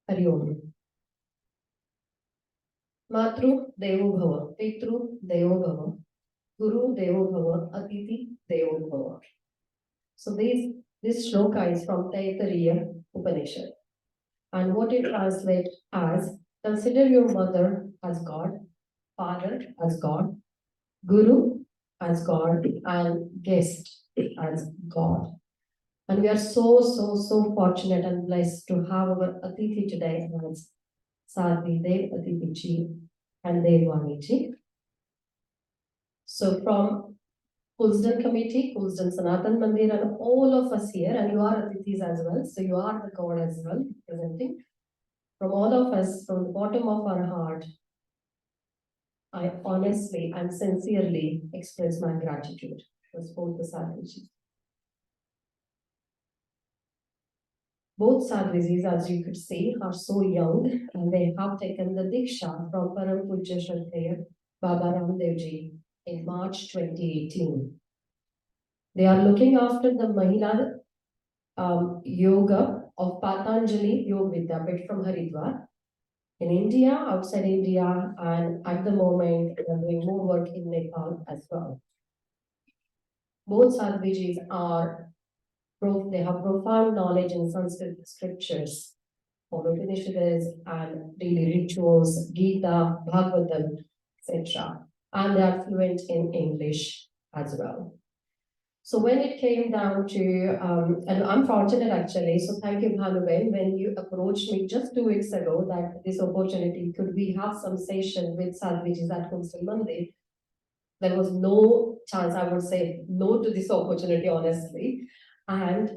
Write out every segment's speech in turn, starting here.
Hari Om. Matru Devo Bhava, Pitru Devo Bhava, Guru Devo Bhava, Atiti Devo Bhava. So this shloka is from Taittiriya Upanishad. And what it translates as, consider your mother as God, father as God, Guru as God, and guest as God. And we are so fortunate and blessed to have our Atithi today as Sadhvi Dev Atithi Ji and Devwani Ji. So from Kulsdan Committee, Kulsdan Sanatan Mandir, and all of us here, and you are Atithis as well, so you are the God as well, presenting. From all of us, from the bottom of our heart, I honestly and sincerely express my gratitude for both the Sadhvijis. Both Sadhvijis, as you could see, are so young, and they have taken the Diksha from Param Pujya Shraddheya Baba Ramdev Ji in March 2018. They are looking after the Mahila yoga of Patanjali Yoga Vidyapit from Haridwar in India, outside India, and at the moment they are doing more work in Nepal as well. Both Sadhvijis they have profound knowledge in Sanskrit scriptures, or Upanishads and daily rituals, Gita, Bhagavatam, etc. And they are fluent in English as well. So when it came down to, and I'm fortunate actually, so thank you, Bhanuben, when you approached me just 2 weeks ago that this opportunity, could we have some session with Sadhvijis at Coastal Monday? There was no chance, I would say no to this opportunity, honestly. And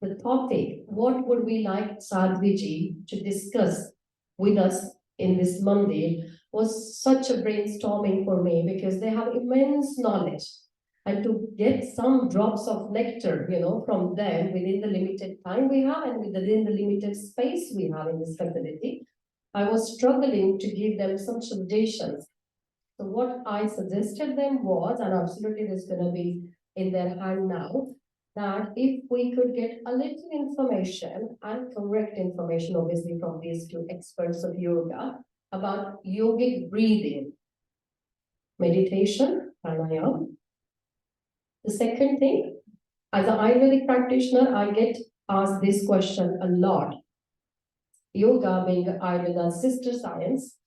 the topic, what would we like Sadhviji to discuss with us in this Monday, was such a brainstorming for me because they have immense knowledge. And to get some drops of nectar, from them within the limited time we have and within the limited space we have in this facility, I was struggling to give them some suggestions. So what I suggested them was, and absolutely this is going to be in their hand now, that if we could get a little information and correct information, obviously from these two experts of yoga, about yogic breathing, meditation, pranayama. The second thing, as an Ayurvedic practitioner, I get asked this question a lot. Yoga being Ayurveda's sister science,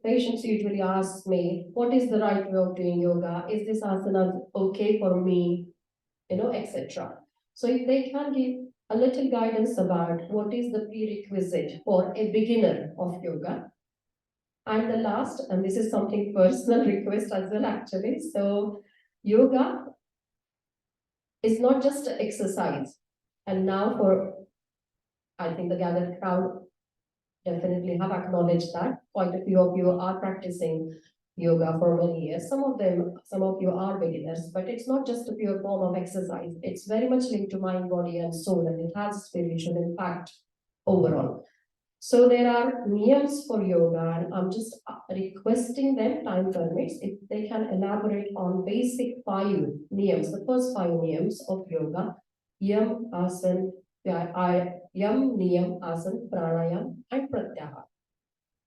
patients usually ask me, what is the right way of doing yoga? Is this asana okay for me? Etc. So if they can give a little guidance about what is the prerequisite for a beginner of yoga. And the last, and this is something personal request as well, actually. So yoga is not just exercise. And now I think the gathered crowd definitely have acknowledged that. Quite a few of you are practicing yoga for many years. Some of you are beginners, but it's not just a pure form of exercise. It's very much linked to mind, body, and soul, and it has spiritual impact overall. So there are niyams for yoga, and I'm just requesting them, time permits, if they can elaborate on basic 5 niyams, the first 5 niyams of yoga: yam, asan, yam, niyam, asan, pranayam, and pratyahara.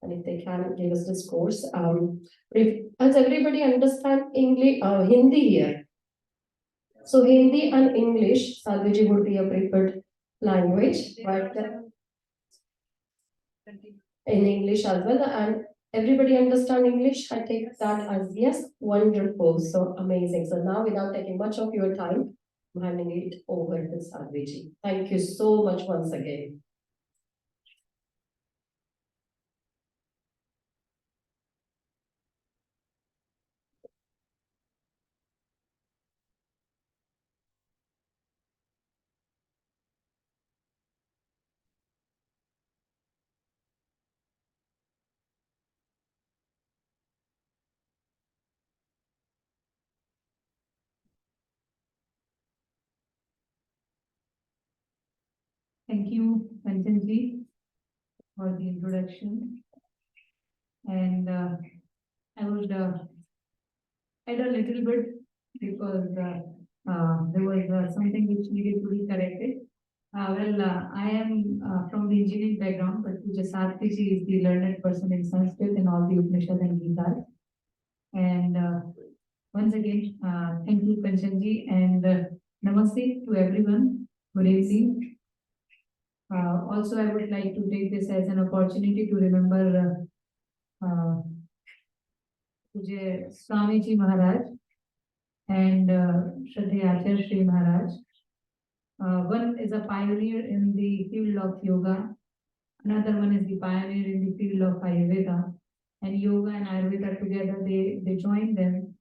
And if they can give us discourse, does everybody understand English, Hindi here? So Hindi and English, Sadhviji would be a preferred language, but in English as well. And everybody understand English? I take that as yes, wonderful, so amazing. So now, without taking much of your time, I'm handing it over to Sadhviji. Thank you so much once again. Thank you, Patanjali, for the introduction. And I would add a little bit because there was something which needed to be corrected. I am from the engineering background, but Puja Satviji is the learned person in Sanskrit and all the Upanishad and Gita. And once again, thank you, Kanchanji, and namaste to everyone. Good evening. Also, I would like to take this as an opportunity to remember Puja Swamiji Maharaj and Shraddha Acharya Shri Maharaj. One is a pioneer in the field of yoga. Another one is the pioneer in the field of Ayurveda. And yoga and Ayurveda together, they joined them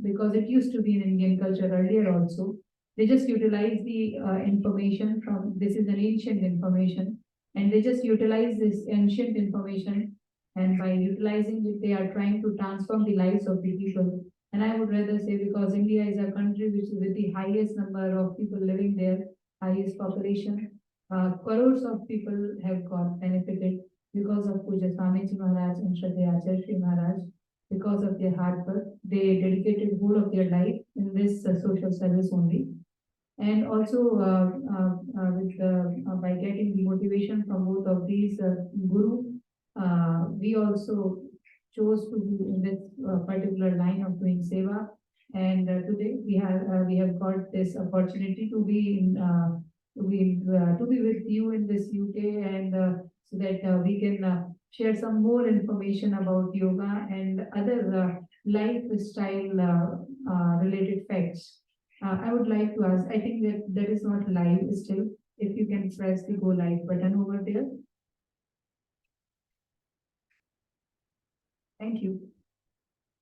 because it used to be in Indian culture earlier also. They just utilize the information from, this is an ancient information, and they just utilize this ancient information, and by utilizing it, they are trying to transform the lives of the people. And I would rather say, because India is a country which is with the highest number of people living there, highest population, crores of people have got benefited because of Puja Swamiji Maharaj and Shraddha Acharya Shri Maharaj. Because of their hard work, they dedicated whole of their life in this social service only. And also by getting the motivation from both of these guru, we also chose to be in this particular line of doing seva. And today we have got this opportunity to be in to be with you in this UK, and so that we can share some more information about yoga and other lifestyle related facts. I would like to ask, I think that is not live still. If you can press the go live button over there. Thank you.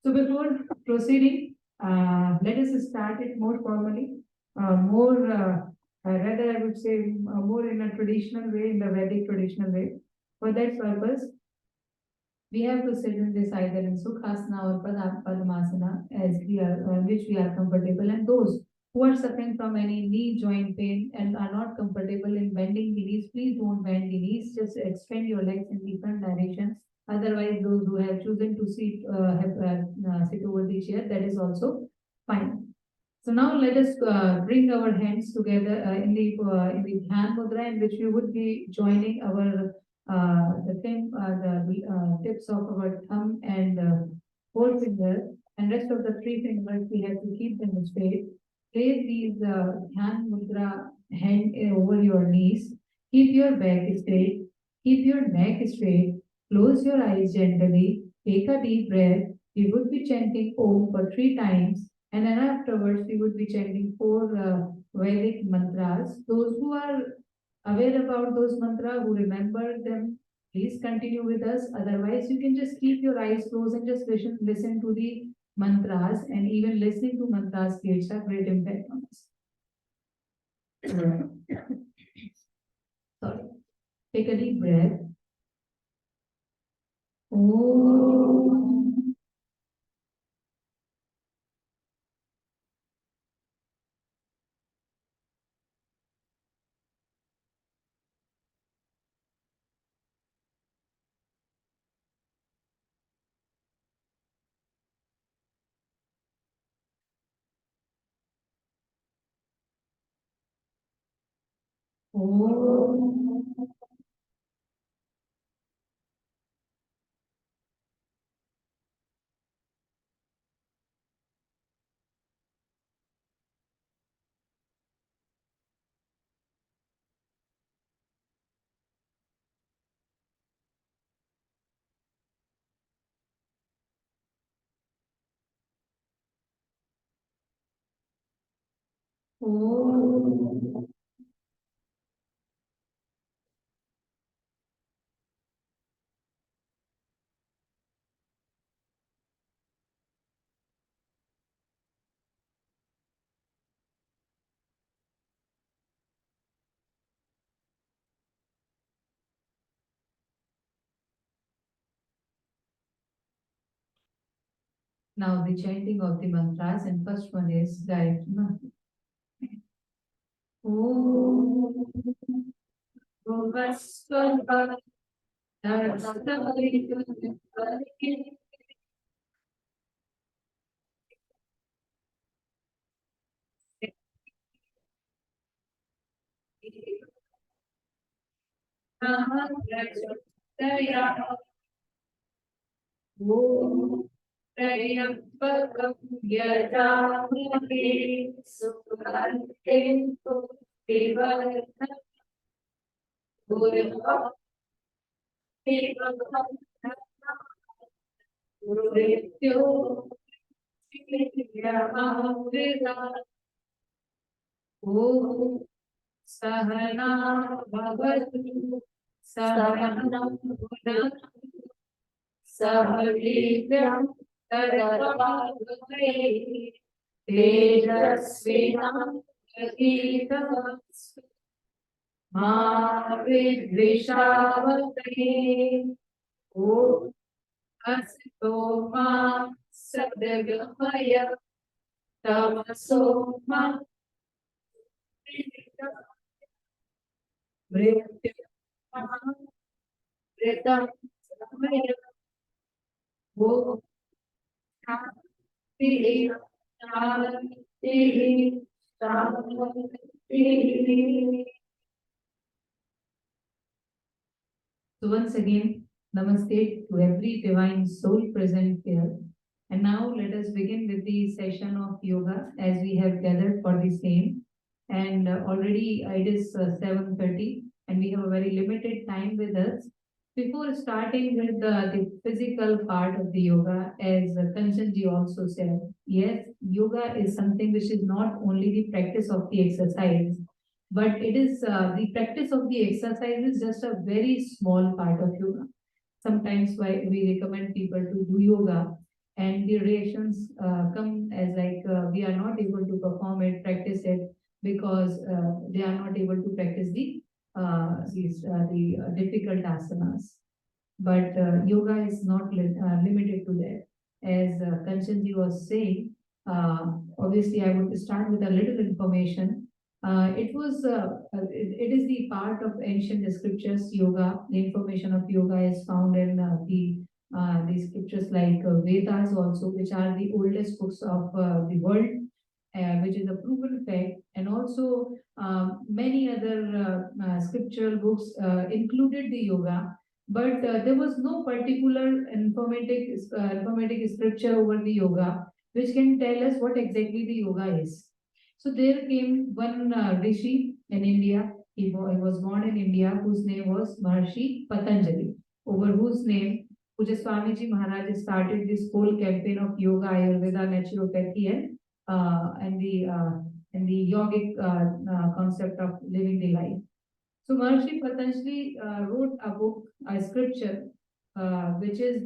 So before proceeding, let us start it more formally, rather I would say more in a traditional way, in the Vedic traditional way. For that purpose, we have to sit in this either in Sukhasana or Padmasana as we are, which we are comfortable, and those who are suffering from any knee joint pain and are not comfortable in bending the knees, please don't bend the knees, just extend your legs in different directions. Otherwise, those who have chosen to sit over the chair, that is also fine. So now let us bring our hands together in the Dhyan Mudra, in which we would be joining our the tips of our thumb and forefinger, and rest of the three fingers we have to keep them straight. Place these Dhyan Mudra hand over your knees. Keep your back straight. Keep your neck straight. Close your eyes gently. Take a deep breath. We would be chanting Om for 3 times, and then afterwards we would be chanting 4 Vedic mantras. Those who are aware about those mantras, who remember them, please continue with us. Otherwise, you can just keep your eyes closed and just listen to the mantras, and even listening to mantras creates a great impact on us. Sorry. Take a deep breath. Om. Om. Om. Now the chanting of the mantras, and first one is Gayatri. Om. Bhuvasvaha Narasavaritu त्र्यम्बकं यजामहे सुगन्धिं पुष्टिवर्धनम् मृत्यो ॐ सहना भवतु सहनौ भुनक्तु सह वीर्यं करवावहै तेजस्विनावधीतमस्तु मा विद्विषावहै ॐ असतो मा सद्गमय तमसो मा मृत्युमृतं समय वो शान्तिः शान्तिः शान्तिः. So once again, namaste to every divine soul present here. And now let us begin with the session of yoga as we have gathered for the same. And already it is 7:30 and we have a very limited time with us. Before starting with the physical part of the yoga, as Kanchanji also said, yes, yoga is something which is not only the practice of the exercise, but it is the practice of the exercise is just a very small part of yoga. Sometimes why we recommend people to do yoga and the reactions come as like we are not able to perform it, practice it because they are not able to practice the difficult asanas. But yoga is not limited to that. As Kanchanji was saying, obviously I would start with a little information. It is the part of ancient scriptures, yoga. The information of yoga is found in the scriptures like Vedas also, which are the oldest books of the world, which is a proven fact, and also many other scriptural books included the yoga, but there was no particular informative scripture over the yoga which can tell us what exactly the yoga is. So there came one rishi in India. He was born in India, whose name was Maharshi Patanjali, over whose name Puja Swamiji Maharaj started this whole campaign of yoga, Ayurveda, naturopathy, and the yogic concept of living the life. So Maharshi Patanjali wrote a book, a scripture, which is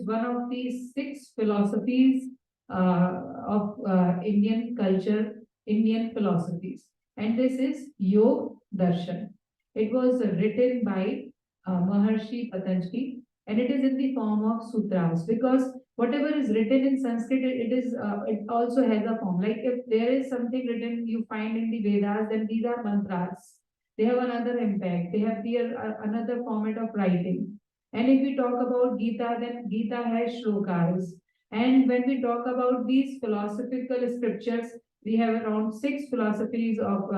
one of the six philosophies of Indian culture, Indian philosophies, and this is Yoga Darshan. It was written by Maharshi Patanjali, and it is in the form of sutras because whatever is written in Sanskrit, it also has a form. Like if there is something written you find in the Vedas, then these are mantras. They have another impact. They have another format of writing. And if we talk about Gita, then Gita has shlokas. And when we talk about these philosophical scriptures, we have around six philosophies of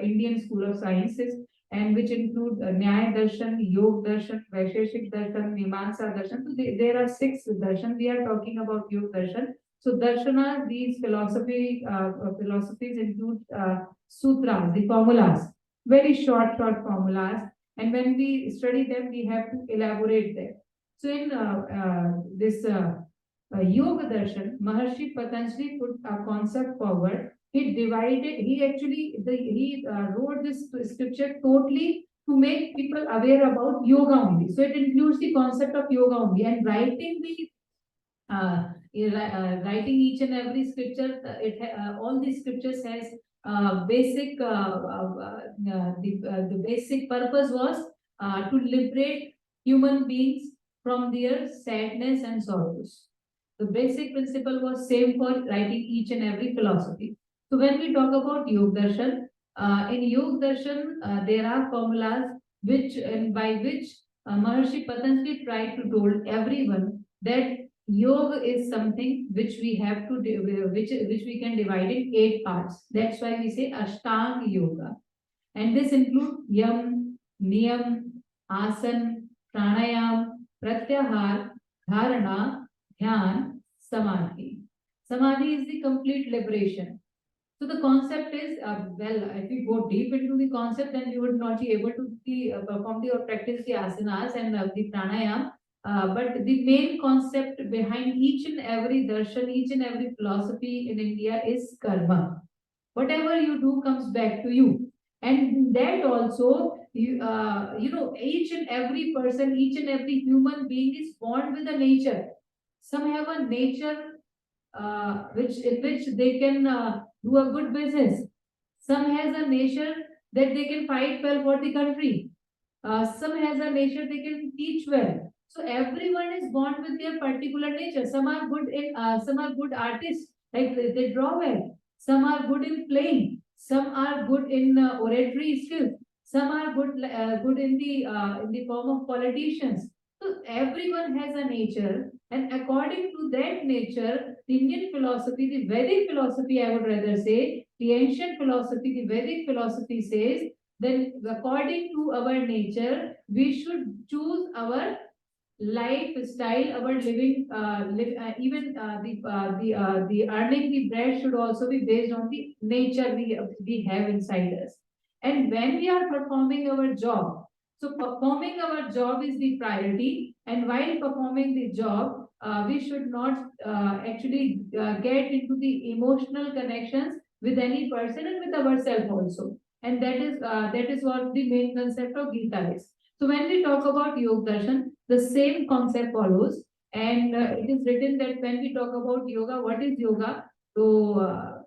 Indian School of Sciences, and which include Nyaya Darshan, Yoga Darshan, Vaisheshik Darshan, Mimamsa Darshan. So there are six darshan. We are talking about Yoga Darshan. So darshana, these philosophies include sutras, the formulas, very short formulas. And when we study them, we have to elaborate them. So in this Yoga Darshan, Maharshi Patanjali put a concept forward. He wrote this scripture totally to make people aware about yoga only. So it includes the concept of yoga only, and writing each and every scripture, all these scriptures has the basic purpose was to liberate human beings from their sadness and sorrows. The basic principle was same for writing each and every philosophy. So when we talk about Yoga Darshan, in Yoga Darshan, there are formulas by which Maharshi Patanjali tried to told everyone that yoga is something which we have to which we can divide in 8 parts. That's why we say Ashtanga Yoga, and this includes Yam, niyam, asan, pranayam, pratyahar, dharana, dhyan, samadhi. Samadhi is the complete liberation. So the concept is, well, if we go deep into the concept, then we would not be able to perform the or practice the asanas and the pranayam. But the main concept behind each and every darshan, each and every philosophy in India is karma. Whatever you do comes back to you. And that also, each and every person, each and every human being is born with a nature. Some have a nature which in which they can do a good business. Some has a nature that they can fight well for the country. Some has a nature they can teach well. So everyone is born with their particular nature. Some are good artists, like they draw well. Some are good in playing. Some are good in oratory skills. Some are good in the form of politicians. So everyone has a nature, and according to that nature, the Indian philosophy, the Vedic philosophy, I would rather say, the ancient philosophy, the Vedic philosophy says, then according to our nature, we should choose our lifestyle, our living, even the earning the bread should also be based on the nature we have inside us. And when we are performing our job, so performing our job is the priority, and while performing the job, we should not actually get into the emotional connections with any person and with ourselves also. And that is what the main concept of Gita is. So when we talk about Yoga Darshan, the same concept follows, and it is written that when we talk about yoga, what is yoga? So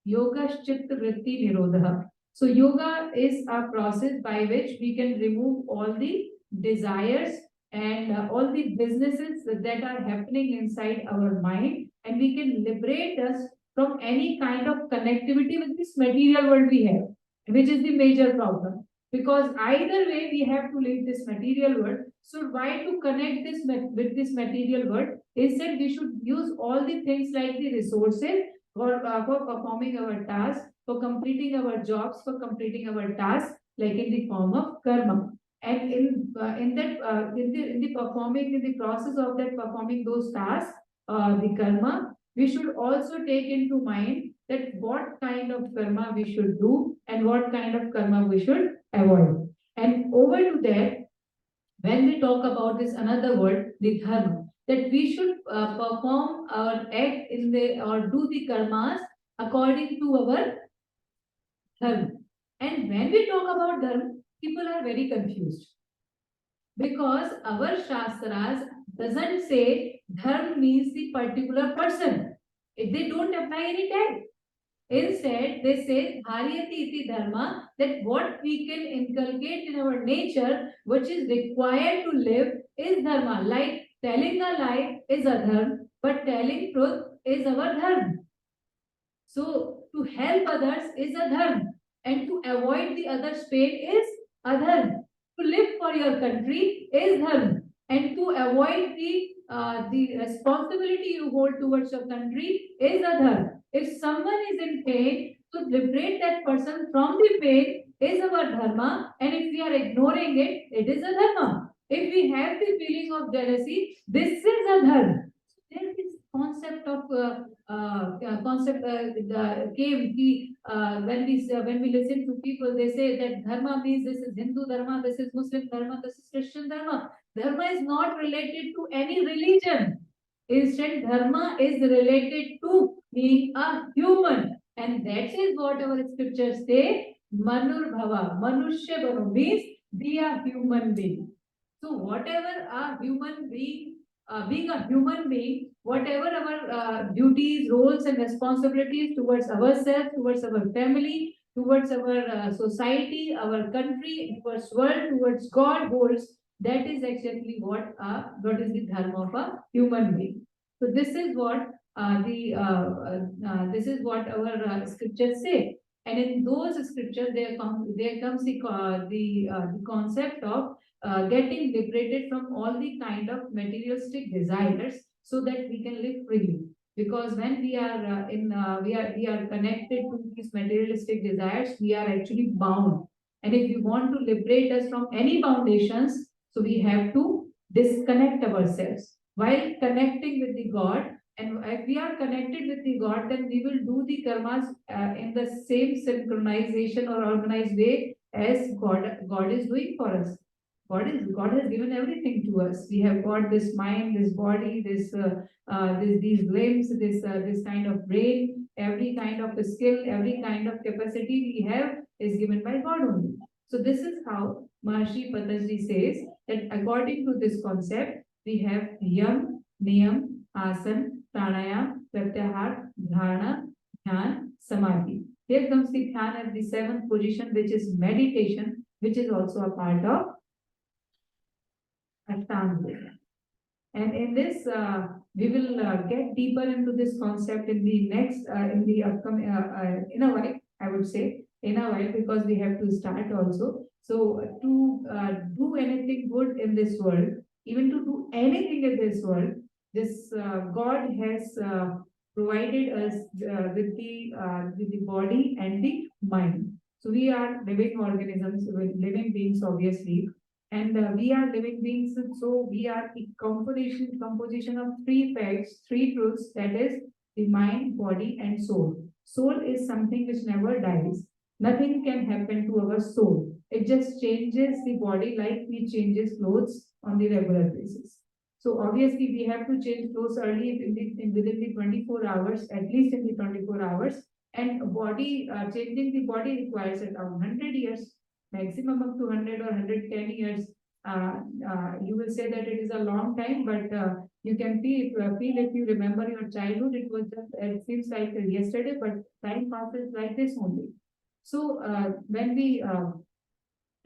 yoga chitta vritti nirodha. So yoga is a process by which we can remove all the desires and all the businesses that are happening inside our mind, and we can liberate us from any kind of connectivity with this material world we have, which is the major problem. Because either way we have to leave this material world. So why to connect this with this material world? Instead, we should use all the things like the resources for performing our tasks, for completing our jobs, for completing our tasks, like in the form of karma. And in the performing, in the process of that performing those tasks, the karma, we should also take into mind that what kind of karma we should do and what kind of karma we should avoid. And over to that, when we talk about this another word, the dharma, that we should perform or act in the or do the karmas according to our dharma. And when we talk about dharma, people are very confused because our shastras doesn't say dharma means the particular person. They don't apply any tag. Instead, they say Dhariyati iti dharma, that what we can inculcate in our nature, which is required to live, is dharma. Like telling a lie is a dharma, but telling truth is our dharma. So to help others is a dharma, and to avoid the other's pain is a dharma. To live for your country is dharma, and to avoid the responsibility you hold towards your country is a dharma. If someone is in pain, to liberate that person from the pain is our dharma, and if we are ignoring it, it is a dharma. If we have the feeling of jealousy, this is a dharma. There is concept of concept came when we listen to people, they say that dharma means this is Hindu dharma, this is Muslim dharma, this is Christian dharma. Dharma is not related to any religion. Instead, dharma is related to being a human, and that is what our scriptures say. Manur bhava, manushya bhava means be a human being. So whatever a human being, being a human being, whatever our duties, roles, and responsibilities towards ourselves, towards our family, towards our society, our country, towards world, towards God holds, that is actually what is the dharma of a human being. So this is what this is what our scriptures say. And in those scriptures, there comes the concept of getting liberated from all the kind of materialistic desires so that we can live freely. Because when we are we are connected to these materialistic desires, we are actually bound. And if we want to liberate us from any foundations, so we have to disconnect ourselves. While connecting with the God, and if we are connected with the God, then we will do the karmas in the same synchronization or organized way as God is doing for us. God has given everything to us. We have got this mind, this body, these limbs, this kind of brain, every kind of skill, every kind of capacity we have is given by God only. So this is how Maharishi Patanjali says that according to this concept, we have Yam, Niyam, Asan, Pranayam, Pratyahar, Dharana, Dhyan, Samadhi. Here comes the Dhyan as the seventh position, which is meditation, which is also a part of Ashtanga. And in this, we will get deeper into this concept in the next, in the upcoming, in a while, I would say, in a while, because we have to start also. So to do anything good in this world, even to do anything in this world, this God has provided us with the body and the mind. So we are living organisms, living beings, obviously, and we are living beings, so we are a composition of three facts, three truths, that is the mind, body, and soul. Soul is something which never dies. Nothing can happen to our soul. It just changes the body like we changes clothes on the regular basis. So obviously we have to change clothes early within the 24 hours, at least in the 24 hours. And body changing the body requires around 100 years, maximum up to 100 or 110 years. You will say that it is a long time, but you can feel if you remember your childhood, it was just, it seems like yesterday, but time passes like this only. So when we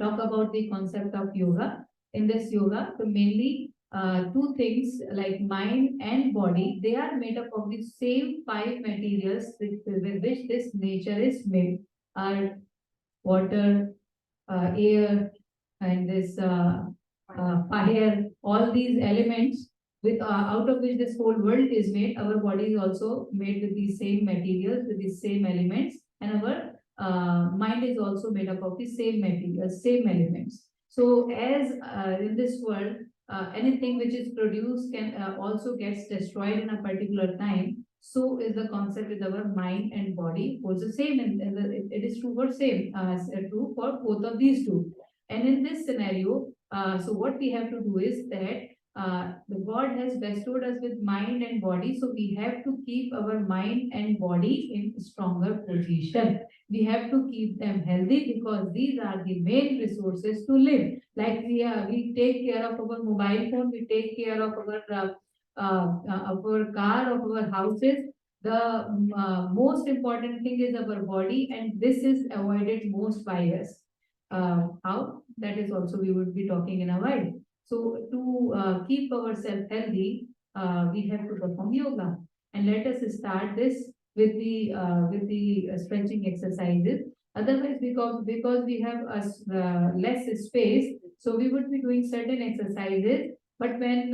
talk about the concept of yoga, in this yoga, the mainly two things like mind and body, they are made up of the same five materials with which this nature is made: earth, water, air, and this fire, all these elements with out of which this whole world is made. Our body is also made with the same materials, with the same elements, and our mind is also made up of the same materials, same elements. So as in this world, anything which is produced can also gets destroyed in a particular time. So is the concept with our mind and body also same, and it is true for same, true for both of these two. And in this scenario, so what we have to do is that the God has bestowed us with mind and body, so we have to keep our mind and body in stronger position. We have to keep them healthy because these are the main resources to live. Like we take care of our mobile phone, we take care of our car, of our houses. The most important thing is our body, and this is avoided most by us. How? That is also we would be talking in a while. So to keep ourselves healthy, we have to perform yoga. And let us start this with the stretching exercises. Otherwise, because we have less space, so we would be doing certain exercises. But when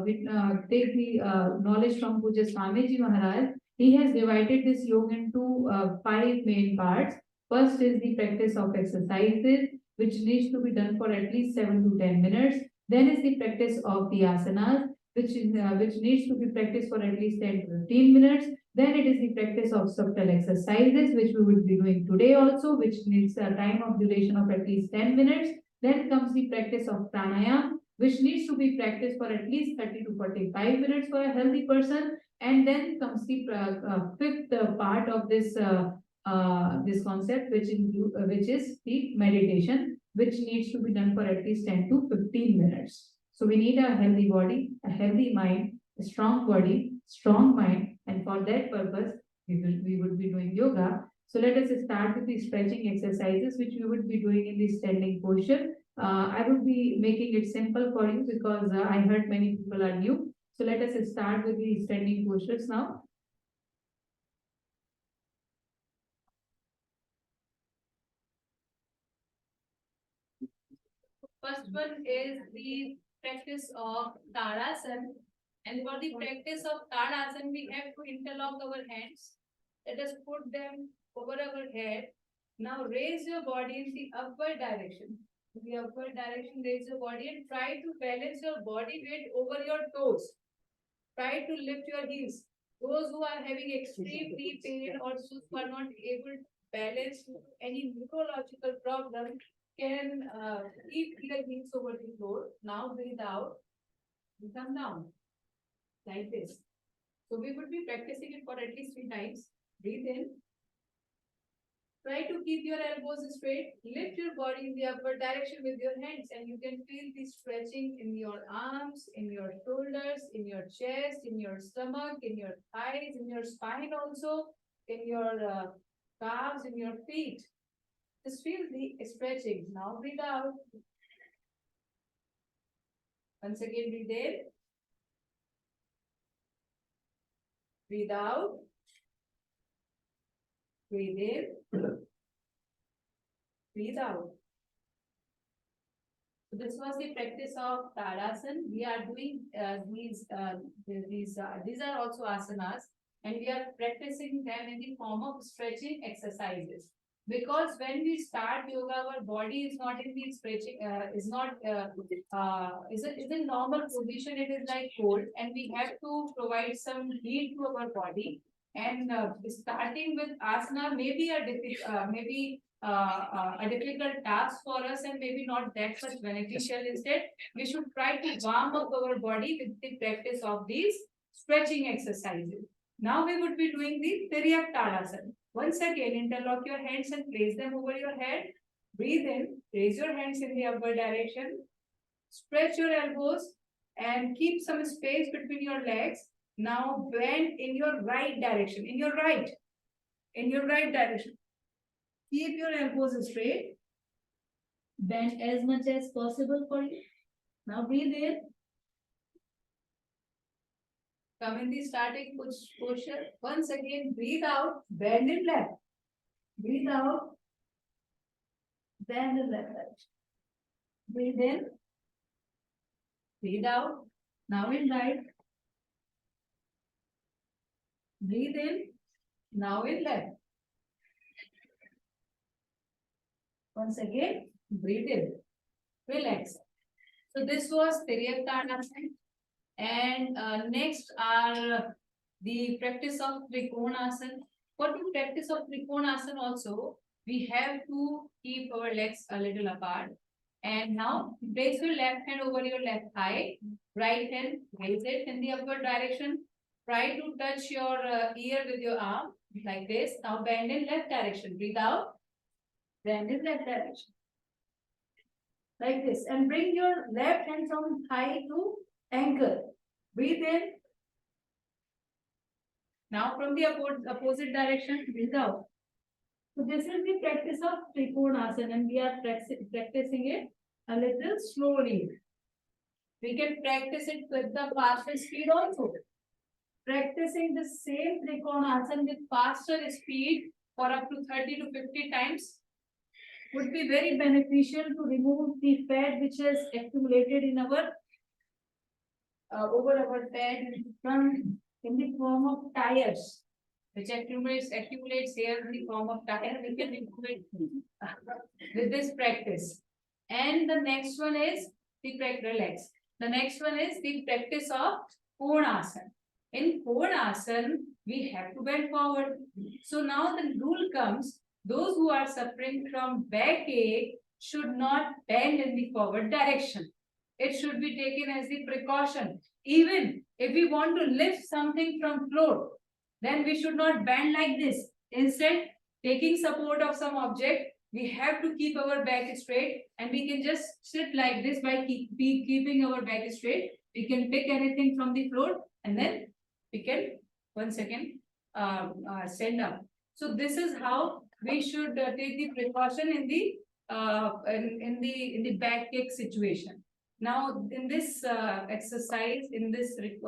we take the knowledge from Puja Swamiji Maharaj, he has divided this yoga into five main parts. First is the practice of exercises, which needs to be done for at least 7 to 10 minutes. Then is the practice of the asanas, which needs to be practiced for at least 10 to 15 minutes. Then it is the practice of subtle exercises, which we will be doing today also, which needs a time of duration of at least 10 minutes. Then comes the practice of pranayam, which needs to be practiced for at least 30 to 45 minutes for a healthy person. And then comes the fifth part of this concept, which is the meditation, which needs to be done for at least 10 to 15 minutes. So we need a healthy body, a healthy mind, a strong body, strong mind, and for that purpose, we would be doing yoga. So let us start with the stretching exercises, which we would be doing in the standing position. I would be making it simple for you because I heard many people are new. So let us start with the standing postures now. First one is the practice of Tadasana. And for the practice of Tadasana, we have to interlock our hands. Let us put them over our head Now raise your body in the upward direction. In the upward direction, raise your body and try to balance your body weight over your toes. Try to lift your heels. Those who are having extreme knee pain or those who are not able to balance due to any neurological problem can keep their heels over the floor. Now breathe out, come down like this. So we would be practicing it for at least 3 times. Breathe in. Try to keep your elbows straight. Lift your body in the upward direction with your hands, and you can feel the stretching in your arms, in your shoulders, in your chest, in your stomach, in your thighs, in your spine also, in your calves, in your feet. Just feel the stretching. Now breathe out. Once again, breathe in. Breathe out. Breathe in. Breathe out. So this was the practice of Tadasana. We are doing these are also asanas, and we are practicing them in the form of stretching exercises. Because when we start yoga, our body is not in the stretching, is in normal position. It is like cold, and we have to provide some heat to our body. And starting with asana may be a difficult task for us and maybe not that much beneficial. Instead, we should try to warm up our body with the practice of these stretching exercises. Now we would be doing the Tiryak Tadasana. Once again, interlock your hands and place them over your head. Breathe in, raise your hands in the upward direction. Stretch your elbows and keep some space between your legs. Now bend in your right direction, in your right direction. Keep your elbows straight. Bend as much as possible for you. Now breathe in. Come in the starting posture. Once again, breathe out. Bend in left. Breathe out. Bend in left. Breathe in. Breathe out. Now in right. Breathe in. Now in left. Once again, breathe in. Relax. So this was Tiryak Tadasana. And next are the practice of Trikonasana. For the practice of Trikonasana also, we have to keep our legs a little apart. And now place your left hand over your left thigh, right hand raise it in the upward direction. Try to touch your ear with your arm like this. Now bend in left direction. Breathe out. Bend in left direction. Like this. And bring your left hand from thigh to ankle. Breathe in. Now from the opposite direction, breathe out. So this is the practice of Trikonasana, and we are practicing it a little slowly. We can practice it with the faster speed also. Practicing the same Trikonasana with faster speed for up to 30 to 50 times would be very beneficial to remove the fat which has accumulated in our over our fat in the form of tires, which accumulates here in the form of tire. We can remove it with this practice. And the next one is the relax. The next one is the practice of Konasana. In Konasana, we have to bend forward. So now the rule comes, those who are suffering from backache should not bend in the forward direction. It should be taken as the precaution. Even if we want to lift something from floor, then we should not bend like this. Instead, taking support of some object, we have to keep our back straight, and we can just sit like this by keeping our back straight. We can pick anything from the floor, and then we can once again stand up. So this is how we should take the precaution in the back kick situation. Now, in this exercise, in this the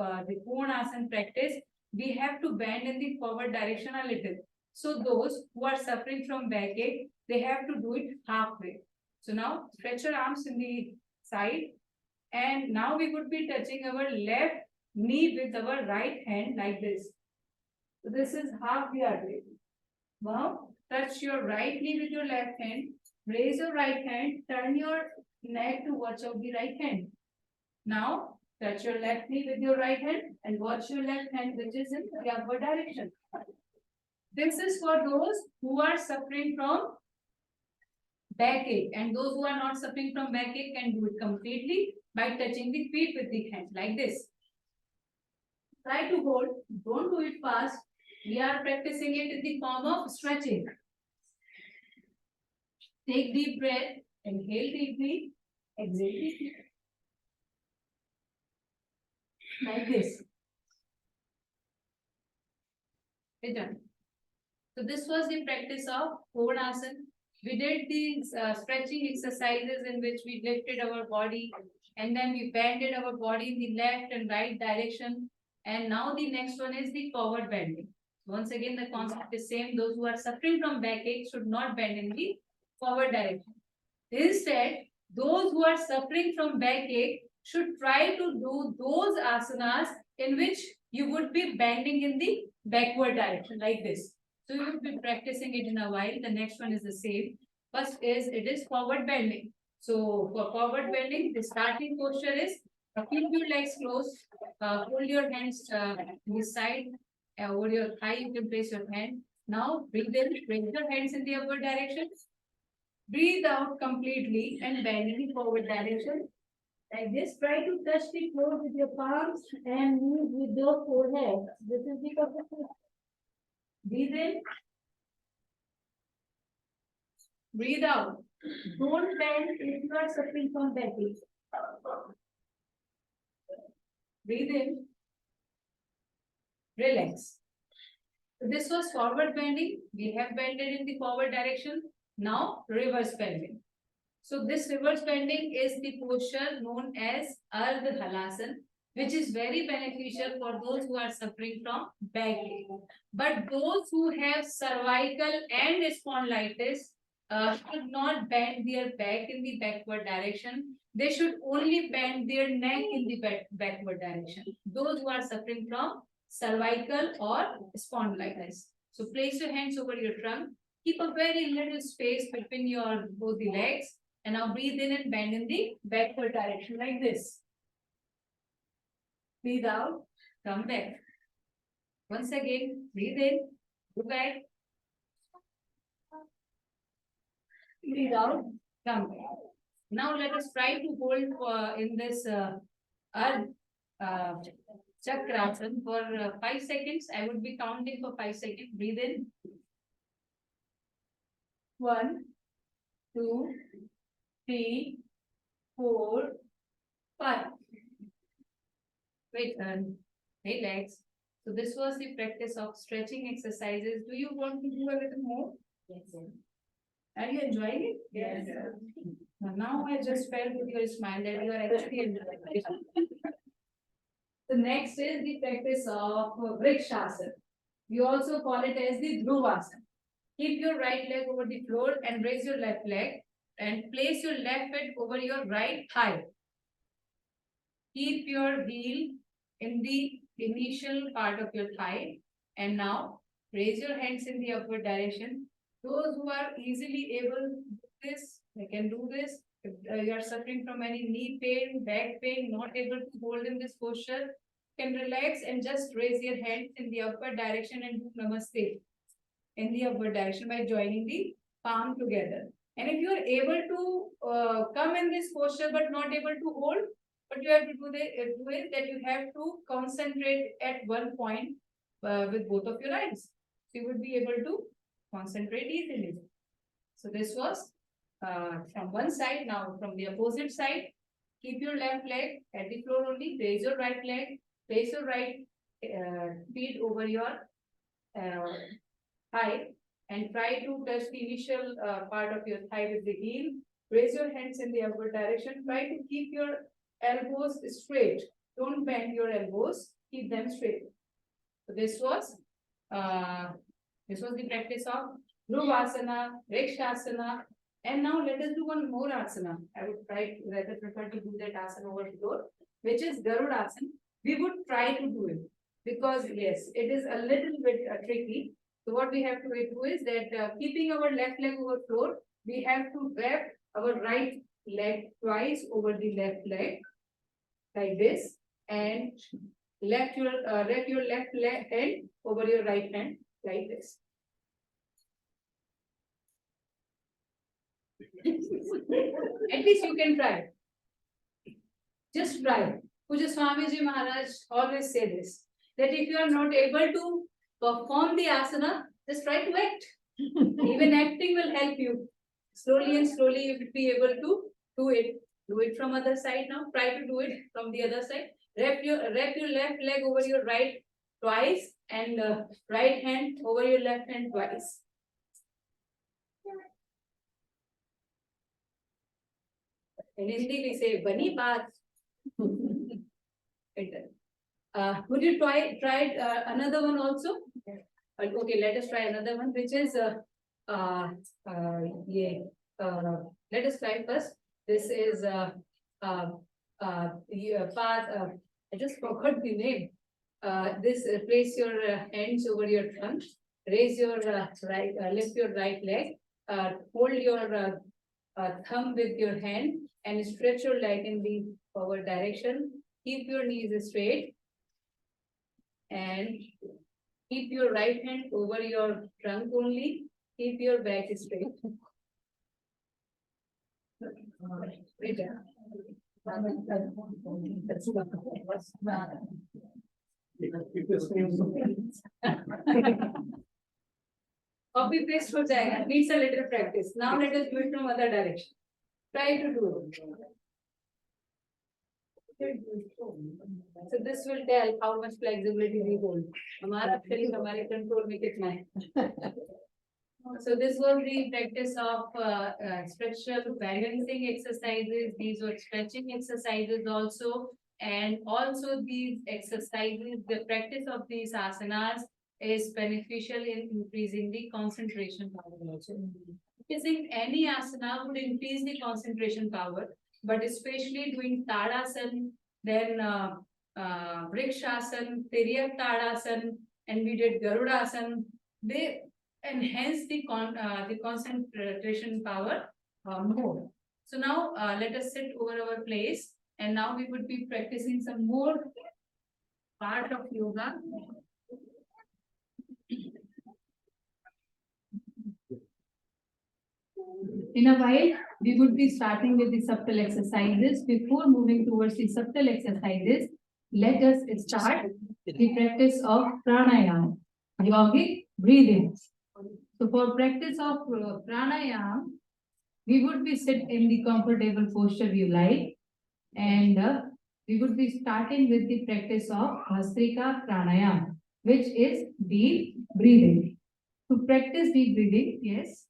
Konasana practice, we have to bend in the forward direction a little. So those who are suffering from backache, they have to do it halfway. So now stretch your arms in the side, and now we would be touching our left knee with our right hand like this. So this is half we are doing. Now touch your right knee with your left hand, raise your right hand, turn your neck to watch out the right hand. Now, touch your left knee with your right hand and watch your left hand, which is in the upward direction. This is for those who are suffering from backache, and those who are not suffering from backache can do it completely by touching the feet with the hand like this. Try to hold, don't do it fast. We are practicing it in the form of stretching. Take deep breath, inhale deeply, exhale deeply. Like this. Done. So this was the practice of Purnasana. We did these stretching exercises in which we lifted our body and then we bended our body in the left and right direction. And now the next one is the forward bending. Once again, the concept is same. Those who are suffering from backache should not bend in the forward direction. Instead, those who are suffering from backache should try to do those asanas in which you would be bending in the backward direction like this. So you will be practicing it in a while. The next one is the same. First is it is forward bending. So for forward bending, the starting posture is keep your legs closed, hold your hands to the side, over your thigh. You can place your hand. Now breathe in, raise your hands in the upward direction. Breathe out completely and bend in the forward direction. Like this, try to touch the floor with your palms and move with your forehead. This is the position. Breathe in. Breathe out. Don't bend if you are suffering from backache. Breathe in. Relax. So this was forward bending. We have bended in the forward direction. Now reverse bending. So this reverse bending is the posture known as Ardha Halasana, which is very beneficial for those who are suffering from backache. But those who have cervical and spondylitis should not bend their back in the backward direction. They should only bend their neck in the backward direction. Those who are suffering from cervical or spondylitis. So place your hands over your trunk. Keep a very little space between your both the legs. And now breathe in and bend in the backward direction like this. Breathe out, come back. Once again, breathe in, go back. Breathe out, come back. Now let us try to hold in this Chakrasana for 5 seconds. I would be counting for 5 seconds. Breathe in. 1, 2, 3, 4, 5. Wait, relax. So this was the practice of stretching exercises. Do you want to do a little more? Yes. Are you enjoying it? Yes. Now I just felt with your smile that you are actually enjoying it. The next is the practice of Vrikshasana. We also call it as the Dhruvasana. Keep your right leg over the floor and raise your left leg and place your left foot over your right thigh. Keep your heel in the initial part of your thigh and now raise your hands in the upward direction. Those who are easily able to do this, they can do this. If you are suffering from any knee pain, back pain, not able to hold in this posture, can relax and just raise your hands in the upward direction and do Namaste in the upward direction by joining the palm together. And if you are able to come in this posture but not able to hold, what you have to do is that you have to concentrate at one point with both of your eyes. So you would be able to concentrate easily. So this was from one side. Now from the opposite side, keep your left leg at the floor only. Raise your right leg. Place your right feet over your thigh and try to touch the initial part of your thigh with the heel. Raise your hands in the upward direction. Try to keep your elbows straight. Don't bend your elbows. Keep them straight. So this was the practice of Dhruvasana, Vrikshasana, and now let us do one more asana. I would rather prefer to do that asana over here, which is Garudasana. We would try to do it because yes, it is a little bit tricky. So what we have to do is that keeping our left leg over floor, we have to wrap our right leg twice over the left leg like this, and wrap your left leg hand over your right hand like this. At least you can try. Just try. Puja Swamiji Maharaj always say this, that if you are not able to perform the asana, just try to act. Even acting will help you. Slowly and slowly you will be able to do it. Do it from other side now. Try to do it from the other side. Wrap your left leg over your right twice, and right hand over your left hand twice. In Hindi we say bani baat. Would you try another one also? Okay, let us try another one, which is let us try first. This is path. I just forgot the name. This place your hands over your trunk. Raise your lift your right leg. Hold your thumb with your hand and stretch your leg in the forward direction. Keep your knees straight and keep your right hand over your trunk only. Keep your back straight. Copy paste हो जाएगा. Needs a little practice. Now let us do it from other direction. Try to do it. So this will tell how much flexibility we hold. हमारा शरीर हमारे control में कितना है. So this was the practice of structural balancing exercises. These were stretching exercises also, and also these exercises, the practice of these asanas is beneficial in increasing the concentration power also. Practicing any asana would increase the concentration power, but especially doing Tadasana, then Vrikshasana, Tiryak Tadasana, and we did Garudasana. They enhance the concentration power more. So now let us sit over our place, and now we would be practicing some more part of yoga. In a while, we would be starting with the subtle exercises. Before moving towards the subtle exercises, let us start the practice of pranayama, yogic breathing. So for practice of pranayama, we would be sit in the comfortable posture you like, and we would be starting with the practice of Bhastrika pranayama, which is deep breathing. To practice deep breathing, yes.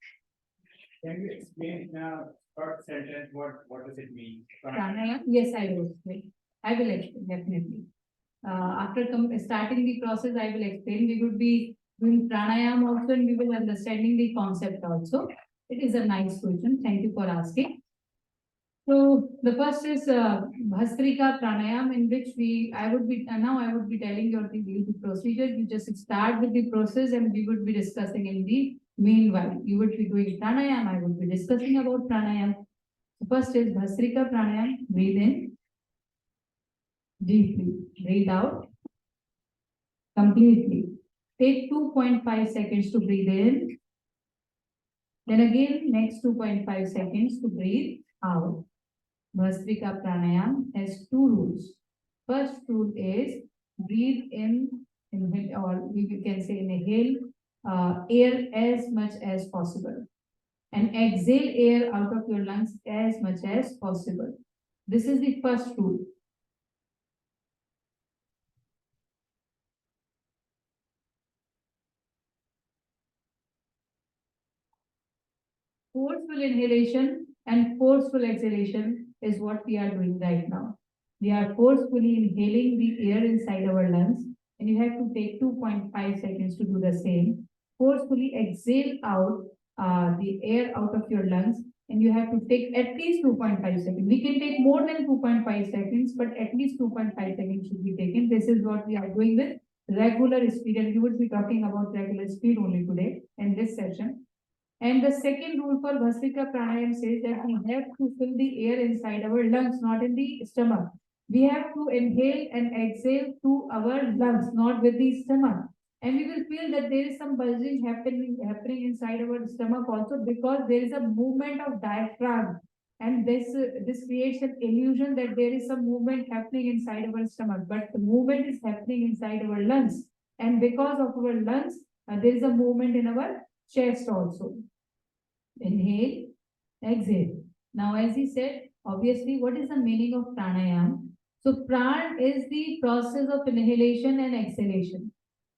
Can you explain in a short sentence what does it mean? Pranayama? Yes, I will explain. I will explain definitely. After starting the process, I will explain. We would be doing pranayama also, and we will understanding the concept also. It is a nice question. Thank you for asking. So the first is Bhastrika pranayama, in which I would be telling you the procedure. You just start with the process, and we would be discussing in the meanwhile. You would be doing pranayama. I would be discussing about pranayama. So first is Bhastrika pranayama. Breathe in deeply. Breathe out completely. Take 2.5 seconds to breathe in. Then again, next 2.5 seconds to breathe out. Bhastrika pranayama has two rules. First rule is breathe in, inhale, or we can say inhale air as much as possible, and exhale air out of your lungs as much as possible. This is the first rule. Forceful inhalation and forceful exhalation is what we are doing right now. We are forcefully inhaling the air inside our lungs, and you have to take 2.5 seconds to do the same. Forcefully exhale out the air out of your lungs, and you have to take at least 2.5 seconds. We can take more than 2.5 seconds, but at least 2.5 seconds should be taken. This is what we are doing with regular speed, and we would be talking about regular speed only today in this session. And the second rule for Bhastrika Pranayam says that we have to fill the air inside our lungs, not in the stomach. We have to inhale and exhale through our lungs, not with the stomach. And we will feel that there is some bulging happening inside our stomach also, because there is a movement of diaphragm. And this creates an illusion that there is some movement happening inside our stomach, but the movement is happening inside our lungs. And because of our lungs, there is a movement in our chest also. Inhale, exhale. Now, as he said, obviously, what is the meaning of pranayam? So, pran is the process of inhalation and exhalation.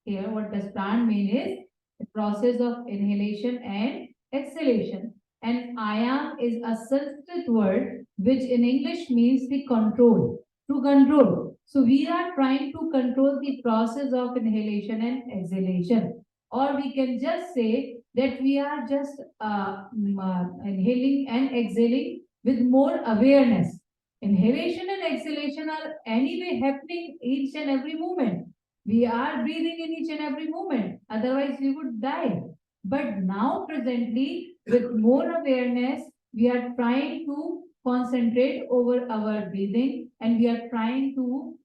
Here, what does pran mean is the process of inhalation and exhalation. And ayam is a Sanskrit word which in English means the control, to control. So, we are trying to control the process of inhalation and exhalation. Or we can just say that we are just inhaling and exhaling with more awareness. Inhalation and exhalation are anyway happening each and every moment. We are breathing in each and every moment, otherwise we would die. But now presently, with more awareness, we are trying to concentrate over our breathing, and we are trying to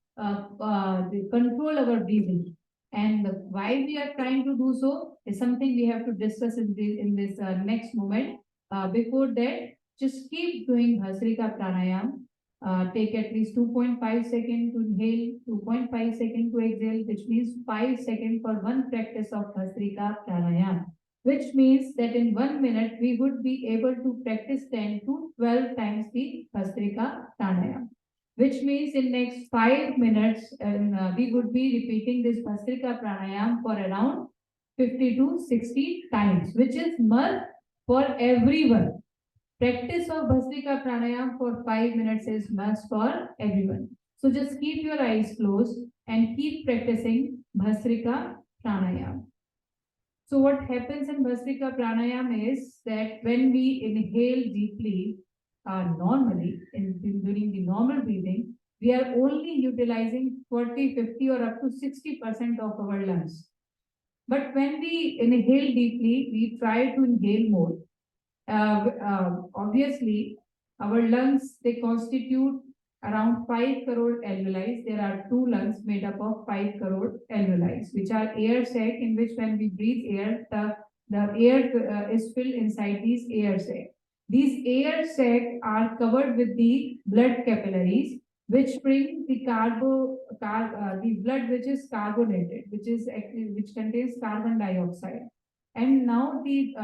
control our breathing. And why we are trying to do so is something we have to discuss in this next moment. Before that, just keep doing Bhastrika Pranayam. Take at least 2.5 seconds to inhale, 2.5 seconds to exhale, which means 5 seconds for one practice of Bhastrika Pranayam. Which means that in 1 minute, we would be able to practice 10 to 12 times the Bhastrika Pranayam. Which means in next 5 minutes, we would be repeating this Bhastrika Pranayam for around 50 to 60 times, which is must for everyone. Practice of Bhastrika Pranayam for 5 minutes is must for everyone. So just keep your eyes closed and keep practicing Bhastrika Pranayam. So what happens in Bhastrika Pranayam is that when we inhale deeply, normally during the normal breathing, we are only utilizing 40, 50 or up to 60% of our lungs. But when we inhale deeply, we try to inhale more. Obviously, our lungs, they constitute around 5 crore alveoli. There are two lungs made up of 5 crore alveoli, which are air sac, in which when we breathe air, the air is filled inside these air sac. These air sac are covered with the blood capillaries, which bring the the blood which is carbonated, which contains carbon dioxide. And now the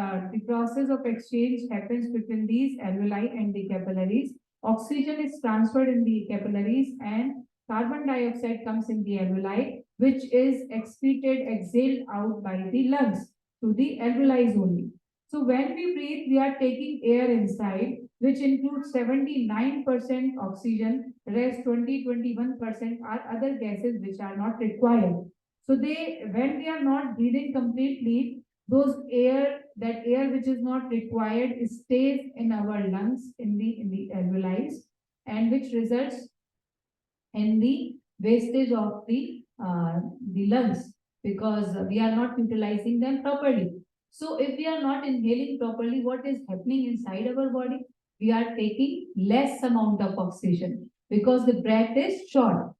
process of exchange happens between these alveoli and the capillaries. Oxygen is transferred in the capillaries and carbon dioxide comes in the alveoli, which is excreted, exhaled out by the lungs through the alveoli only. So when we breathe, we are taking air inside, which includes 79% oxygen, rest 20-21% are other gases which are not required. So when we are not breathing completely, that air which is not required stays in our lungs, in the alveoli, and which results in the wastage of the lungs, because we are not utilizing them properly. So if we are not inhaling properly, what is happening inside our body? We are taking less amount of oxygen because the breath is short.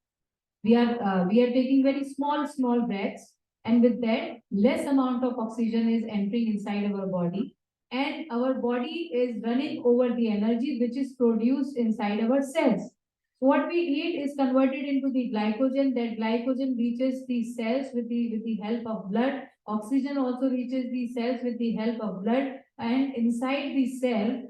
We are taking very small breaths, and with that less amount of oxygen is entering inside our body, and our body is running over the energy which is produced inside our cells. What we eat is converted into the glycogen. That glycogen reaches the cells with the help of blood. Oxygen also reaches the cells with the help of blood, and inside the cell,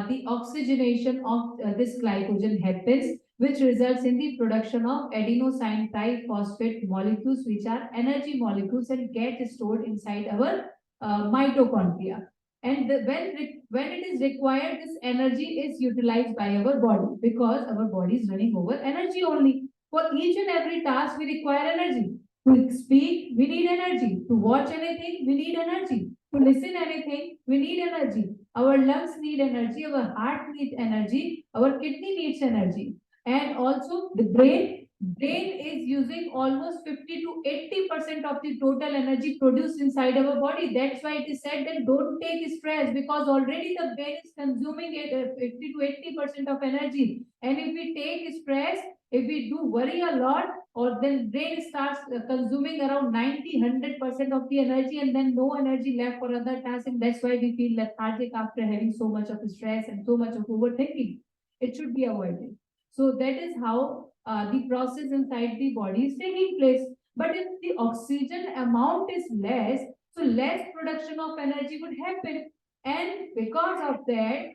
the oxygenation of this glycogen happens, which results in the production of adenosine triphosphate molecules, which are energy molecules and get stored inside our mitochondria. And when it is required, this energy is utilized by our body, because our body is running over energy only. For each and every task, we require energy. To speak, we need energy. To watch anything, we need energy. To listen anything, we need energy. Our lungs need energy. Our heart needs energy. Our kidney needs energy. And also the brain is is using almost 50 to 80% of the total energy produced inside our body. That's why it is said that don't take stress, because already the brain is consuming it, 50 to 80% of energy. And if we take stress, if we do worry a lot, or then brain starts consuming around 90-100% of the energy, and then no energy left for other tasks. And that's why we feel lethargic after having so much of stress and so much of overthinking. It should be avoided. So that is how the process inside the body is taking place. But if the oxygen amount is less, so less production of energy would happen. And because of that,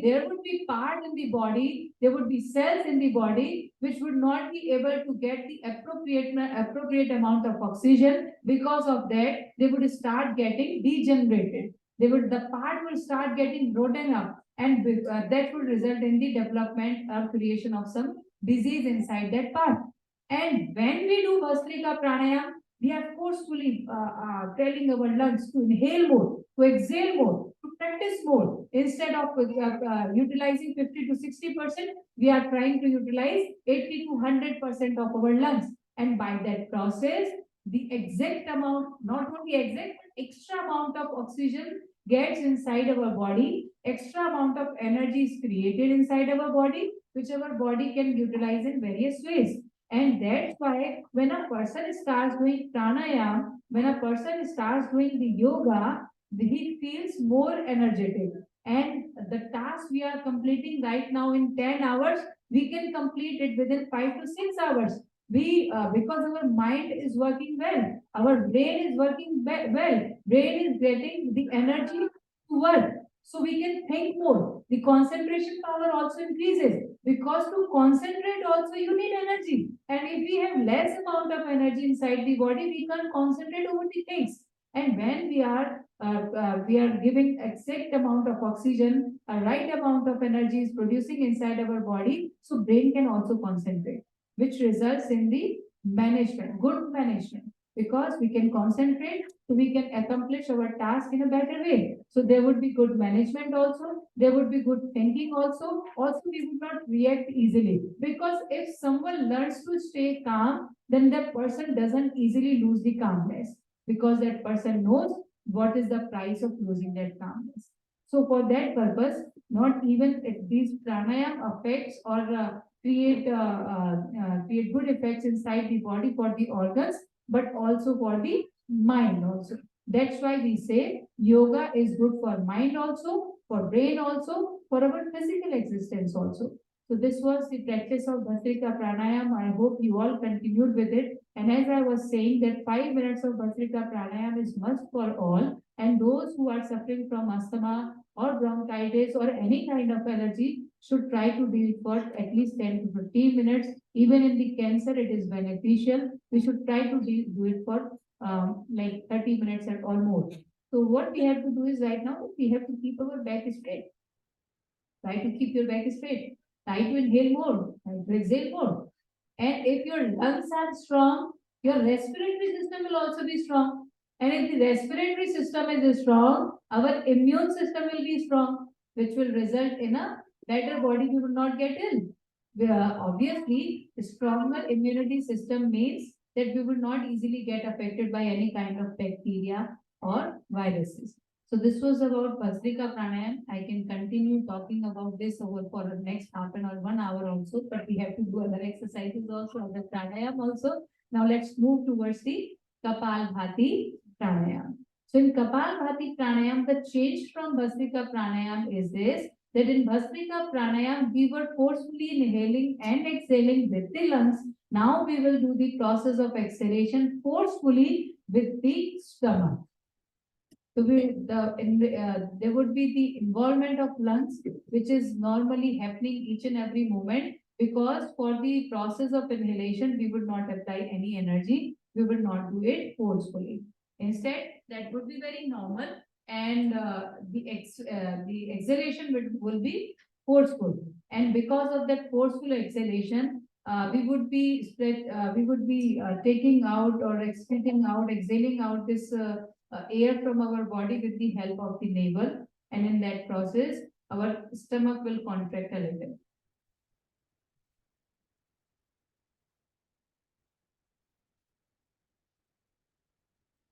there would be part in the body, there would be cells in the body which would not be able to get the appropriate amount of oxygen. Because of that, they would start getting degenerated. The part will start getting broken up, and that will result in the development or creation of some disease inside that part. And when we do Bhastrika Pranayam, we are forcefully telling our lungs to inhale more, to exhale more, to practice more. Instead of utilizing 50 to 60%, we are trying to utilize 80 to 100% of our lungs. And by that process, the exact amount, not only exact, but extra amount of oxygen gets inside our body, extra amount of energy is created inside our body, which our body can utilize in various ways. And that's why when a person starts doing pranayam, when a person starts doing the yoga, he feels more energetic. And the task we are completing right now in 10 hours, we can complete it within 5 to 6 hours. Because our mind is working well, our brain is working well, brain is getting the energy to work. So we can think more. The concentration power also increases, because to concentrate also you need energy. And if we have less amount of energy inside the body, we can't concentrate over the things. And when we are giving exact amount of oxygen, a right amount of energy is producing inside our body, so brain can also concentrate, which results in the management, good management, because we can concentrate, so we can accomplish our task in a better way. So there would be good management also, there would be good thinking also. Also, we would not react easily, because if someone learns to stay calm, then that person doesn't easily lose the calmness, because that person knows what is the price of losing that calmness. So for that purpose, not even if these pranayam affects or create good effects inside the body for the organs, but also for the mind also. That's why we say yoga is good for mind also, for brain also, for our physical existence also. So this was the practice of Bhastrika Pranayam. I hope you all continued with it. And as I was saying, that 5 minutes of Bhastrika Pranayam is must for all. And those who are suffering from asthma or bronchitis or any kind of allergy should try to do it for at least 10 to 15 minutes. Even in the cancer, it is beneficial. We should try to do it for like 30 minutes or more. So what we have to do is right now, we have to keep our back straight. Try to keep your back straight. Try to inhale more. Try to exhale more. And if your lungs are strong, your respiratory system will also be strong. And if the respiratory system is strong, our immune system will be strong, which will result in a better body. We will not get ill. Obviously, a stronger immunity system means that we will not easily get affected by any kind of bacteria or viruses. So this was about Bhastrika Pranayam. I can continue talking about this over for the next half an hour, 1 hour also, but we have to do other exercises also, other pranayam also. Now let's move towards the Kapalbhati Pranayam. So in Kapalbhati Pranayam, the change from Bhastrika Pranayam is this, that in Bhastrika Pranayam, we were forcefully inhaling and exhaling with the lungs. Now we will do the process of exhalation forcefully with the stomach. So there would be the involvement of lungs, which is normally happening each and every moment, because for the process of inhalation, we would not apply any energy. We would not do it forcefully. Instead, that would be very normal, and the exhalation will be forceful. And because of that forceful exhalation, we would be taking out or exhaling out this air from our body with the help of the navel, and in that process our stomach will contract a little.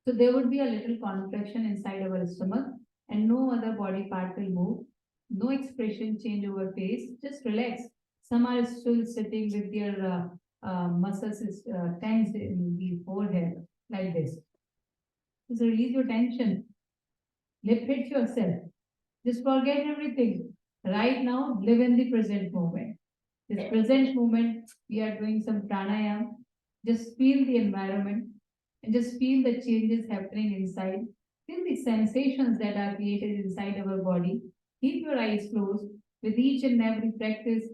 So there would be a little contraction inside our stomach and no other body part will move. No expression change over face. Just relax. Some are still sitting with their muscles tense in the forehead like this. Just release your tension. Lift it yourself. Just forget everything. Right now, live in the present moment. This present moment, we are doing some pranayama. Just feel the environment and just feel the changes happening inside. Feel the sensations that are created inside our body. Keep your eyes closed. With each and every practice,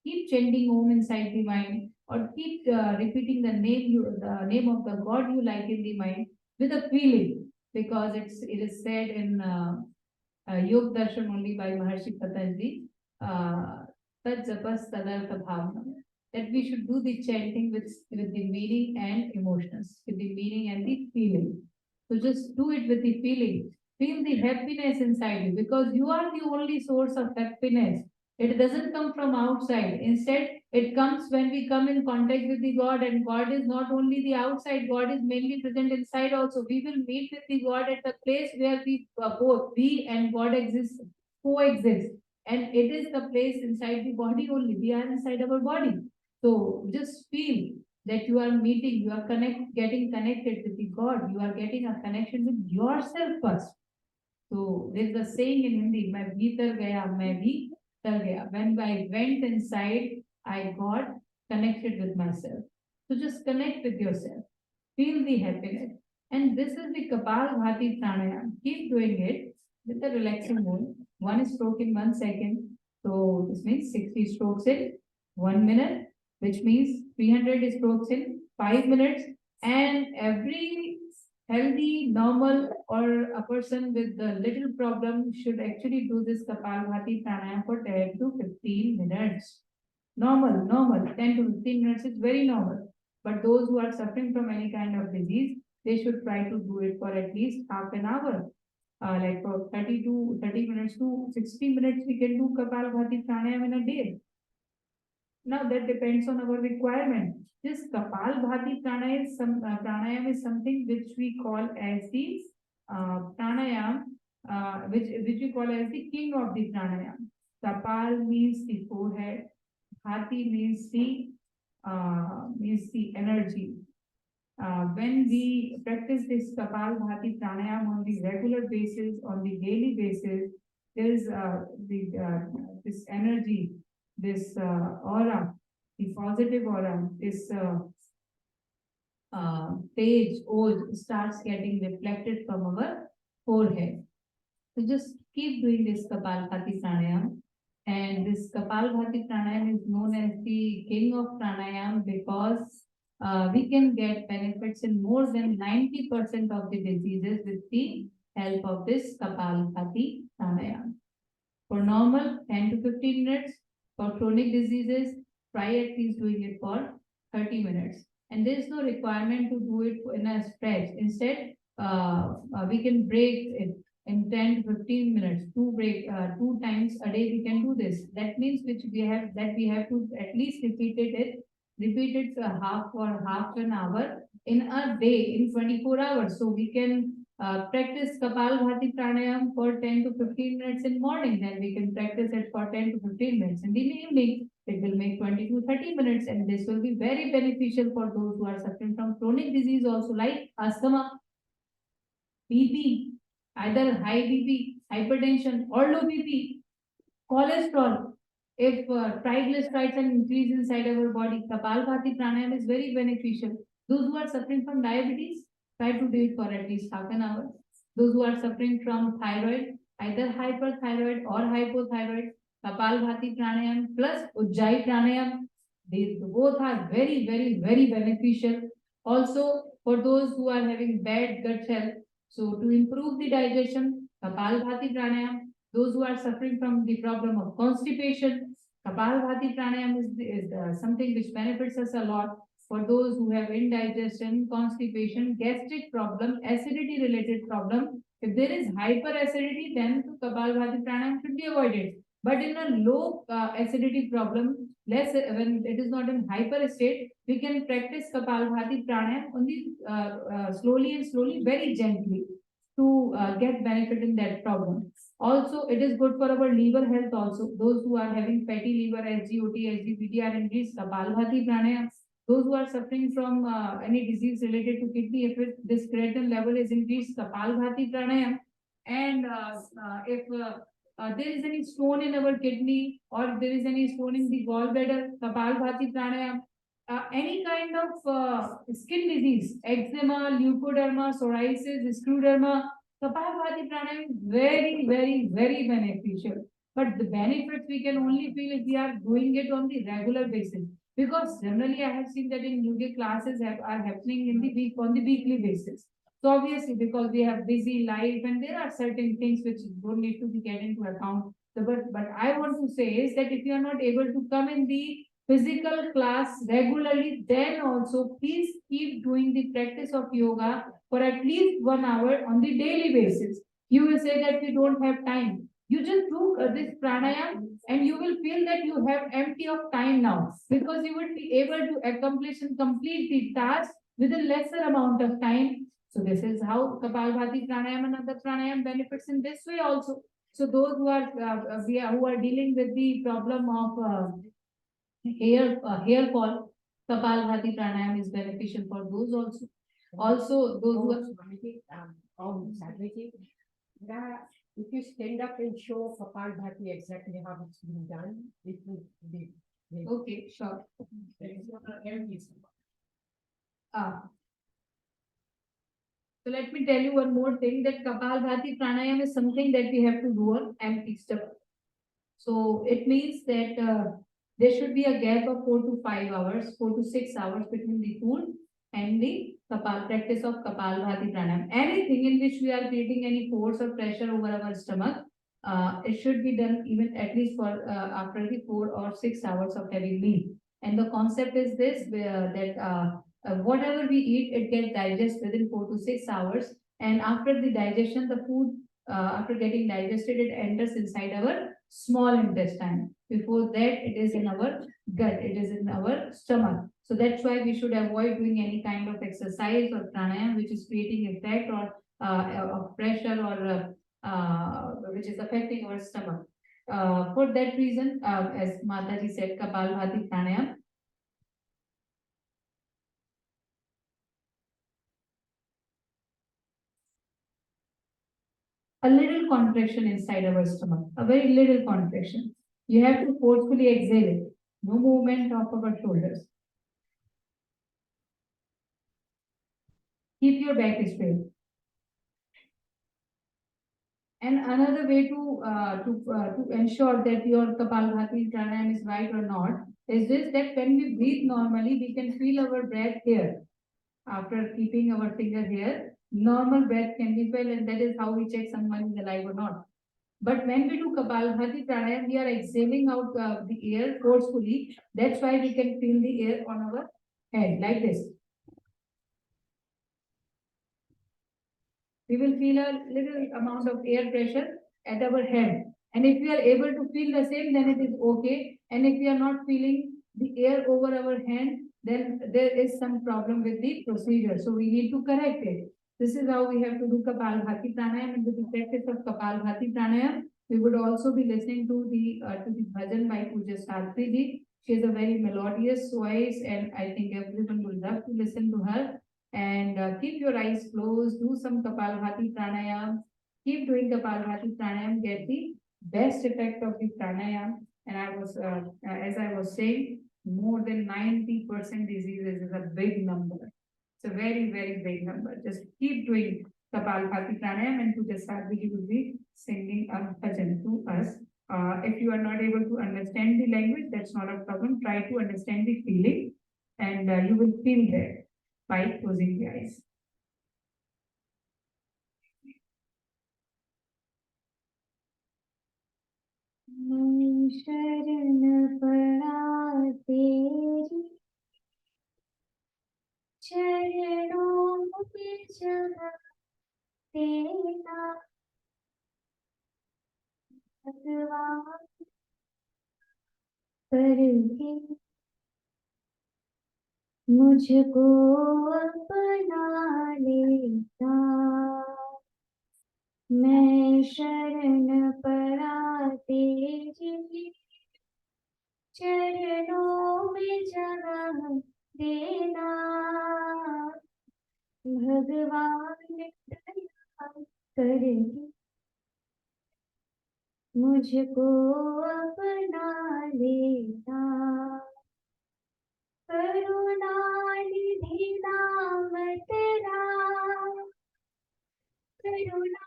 keep chanting Om inside the mind, or keep repeating the name of the God you like in the mind with a feeling, because it is said in Yog Darshan only by Maharshi Patanjali. Tad japas tadartha bhavna, that we should do the chanting with the meaning and emotions, with the meaning and the feeling. So just do it with the feeling. Feel the happiness inside you, because you are the only source of happiness. It doesn't come from outside. Instead, it comes when we come in contact with the God, and God is not only the outside, God is mainly present inside also. We will meet with the God at the place where we both, we and God exist, coexist. And it is the place inside the body only. We are inside our body. So just feel that you are meeting, you are getting connected with the God. You are getting a connection with yourself first. So there's a saying in Hindi, मैं भीतर गया, मैं भी तर गया. When I went inside, I got connected with myself. So just connect with yourself. Feel the happiness. And this is the Kapalbhati Pranayama. Keep doing it with a relaxing mood. One stroke in 1 second. So this means 60 strokes in 1 minute, which means 300 strokes in 5 minutes. And every healthy, normal, or a person with a little problem should actually do this Kapalbhati Pranayama for 10 to 15 minutes. Normal, 10 to 15 minutes is very normal. But those who are suffering from any kind of disease, they should try to do it for at least half an hour. Like for 30 minutes to 60 minutes, we can do Kapalbhati Pranayama in a day. Now that depends on our requirement. This Kapalbhati pranayam is something which we call as the pranayam, which we call as the king of the pranayam. Kapal means the forehead, Bhati means the energy. When we practice this Kapalbhati pranayam on the regular basis, on the daily basis, there is this energy, this aura, the positive aura, this page oj starts getting reflected from our forehead. So just keep doing this Kapalbhati pranayam. And this Kapalbhati pranayam is known as the king of pranayam because we can get benefits in more than 90% of the diseases with the help of this Kapalbhati pranayam. For normal, 10 to 15 minutes. For chronic diseases, try at least doing it for 30 minutes. And there is no requirement to do it in a stretch. Instead, we can break it in 10 to 15 minutes. Two times a day we can do this. That means we have to at least repeat it for half an hour in a day, in 24 hours. So we can practice Kapalbhati pranayam for 10 to 15 minutes in morning. Then we can practice it for 10 to 15 minutes in the evening. It will make 20 to 30 minutes, and this will be very beneficial for those who are suffering from chronic disease also, like asthma, BP, either high BP, hypertension, or low BP, cholesterol. If triglycerides are increased inside our body, Kapalbhati pranayam is very beneficial. Those who are suffering from diabetes, try to do it for at least half an hour. Those who are suffering from thyroid, either hyperthyroid or hypothyroid, Kapalbhati pranayam plus Ujjayi pranayam, they both are very, very, very beneficial. Also, for those who are having bad gut health, so to improve the digestion, Kapalbhati pranayam. Those who are suffering from the problem of constipation, Kapalbhati pranayam is something which benefits us a lot. For those who have indigestion, constipation, gastric problem, acidity related problem, if there is hyperacidity, then Kapalbhati pranayam should be avoided. But in a low acidity problem, less, when it is not in hyper state, we can practice Kapalbhati pranayam only slowly and slowly, very gently, to get benefit in that problem. Also, it is good for our liver health also. Those who are having fatty liver, SGOT, SGPT are increased Kapalbhati pranayam. Those who are suffering from any disease related to kidney, if this creatinine level is increased, Kapalbhati pranayam. And if there is any stone in our kidney or there is any stone in the gallbladder, Kapalbhati pranayam. Any kind of skin disease, eczema, leukoderma, psoriasis, scleroderma, Kapalbhati pranayam is very, very, very beneficial. But the benefits we can only feel if we are doing it on the regular basis. Because generally I have seen that in yoga classes are happening in the week on the weekly basis. So obviously, because we have busy life and there are certain things which don't need to be get into account. So, but I want to say is that if you are not able to come in the physical class regularly, then also please keep doing the practice of yoga for at least 1 hour on the daily basis. You will say that we don't have time. You just do this pranayam and you will feel that you have empty of time now because you will be able to accomplish and complete the task with a lesser amount of time. So this is how Kapalbhati pranayam and other pranayam benefits in this way also. So those who are who are dealing with the problem of hair fall, Kapalbhati pranayam is beneficial for those also. Also, those who are Sadhviji, if you stand up and show Kapalbhati exactly how it's been done, it will be. okay, sure. So let me tell you one more thing that Kapalbhati pranayam is something that we have to do on empty stomach. So it means that there should be a gap of 4 to 5 hours, 4 to 6 hours between the food and the practice of Kapalbhati pranayam. Anything in which we are creating any force or pressure over our stomach, it should be done even at least for after the 4 or 6 hours of heavy meal. And the concept is this, that whatever we eat, it gets digested within 4 to 6 hours. And after the digestion, the food, after getting digested, it enters inside our small intestine. Before that, it is in our gut, it is in our stomach. So that's why we should avoid doing any kind of exercise or pranayam which is creating effect or of pressure or which is affecting our stomach. For that reason, as Mataji said, Kapalbhati pranayam. A little contraction inside our stomach, a very little contraction. You have to forcefully exhale it. No movement of our shoulders. Keep your back straight. And another way to ensure that your Kapalbhati pranayam is right or not is this, that when we breathe normally, we can feel our breath here. After keeping our finger here, normal breath can be felt, and that is how we check someone is alive or not. But when we do Kapalbhati pranayam, we are exhaling out the air forcefully. That's why we can feel the air on our head like this. We will feel a little amount of air pressure at our head. And if we are able to feel the same, then it is okay. And if we are not feeling the air over our hand, then there is some problem with the procedure. So we need to correct it. This is how we have to do Kapalbhati pranayam. And with the practice of Kapalbhati pranayam, we would also be listening to the bhajan by Puja Sartriji. She has a very melodious voice, and I think everyone will love to listen to her. And keep your eyes closed, do some Kapalbhati pranayam, keep doing Kapalbhati pranayam, get the best effect of the pranayam. And I was, as I was saying, more than 90% diseases is a big number. It's a very, very big number. Just keep doing Kapalbhati pranayam, and Puja Sadhviji will be singing a bhajan to us. If you are not able to understand the language, that's not a problem. Try to understand the feeling, and you will feel that by closing the eyes. शरण पड़ा तेरी चरणों में जगह तेरा भगवान करके मुझको अपना लेता, मैं शरण पड़ा तेरी चरणों में जगह देना, भगवान दया करके मुझको अपना लेना, करुणानिधि नाम तेरा, करुणा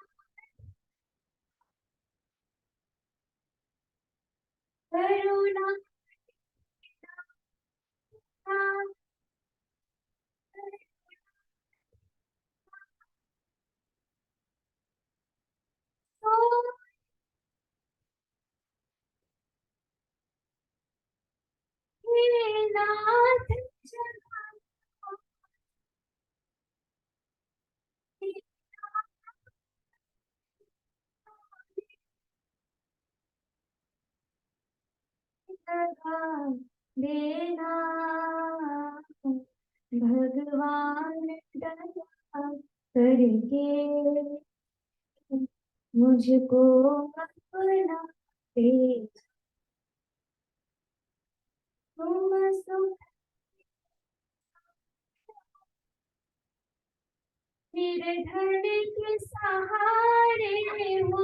करुणा हे नाथ जगा देना, भगवान दया करके मुझको अपना दे, तुम सुख निर्धन के सहारे हो,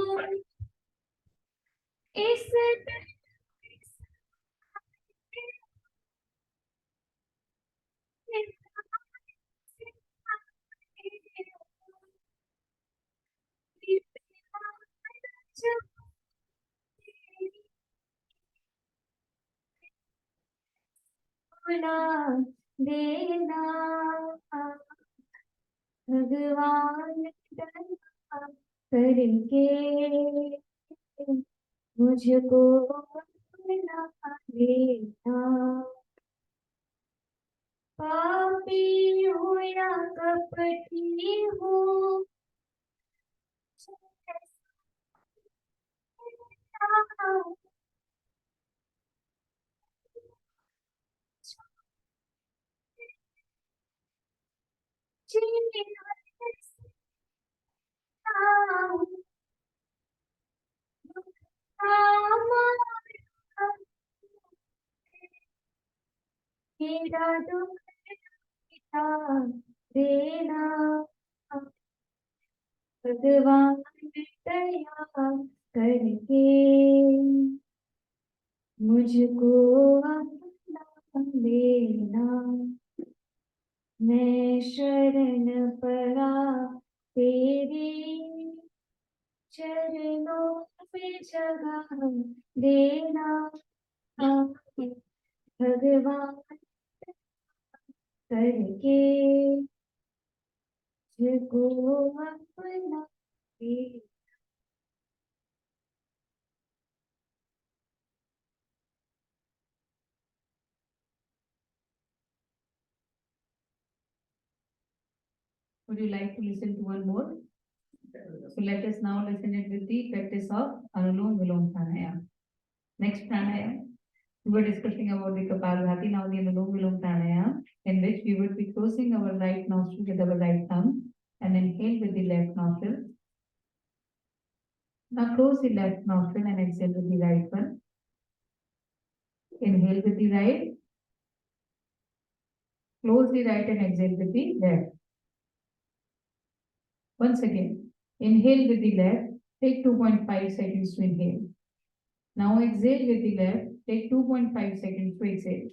इस अपना देना, भगवान दया करके मुझको अपना देना, पापी हो या कपटी हो, मेरा दुख मिटा देना, भगवान दया करके मुझको अपना लेना, मैं शरण पड़ा तेरी चरणों पे जगह देना, भगवान करके मुझको अपना दे। Would you like to listen to one more? So let us now listen it with the practice of Anulom Vilom Pranayama. Next pranayama, we were discussing about the Kapalbhati, now the Anulom Vilom Pranayama, in which we would be closing our right nostril with our right thumb and inhale with the left nostril. Now close the left nostril and exhale with the right one. Inhale with the right, close the right and exhale with the left. Once again, inhale with the left, take 2.5 seconds to inhale. Now exhale with the left, take 2.5 seconds to exhale.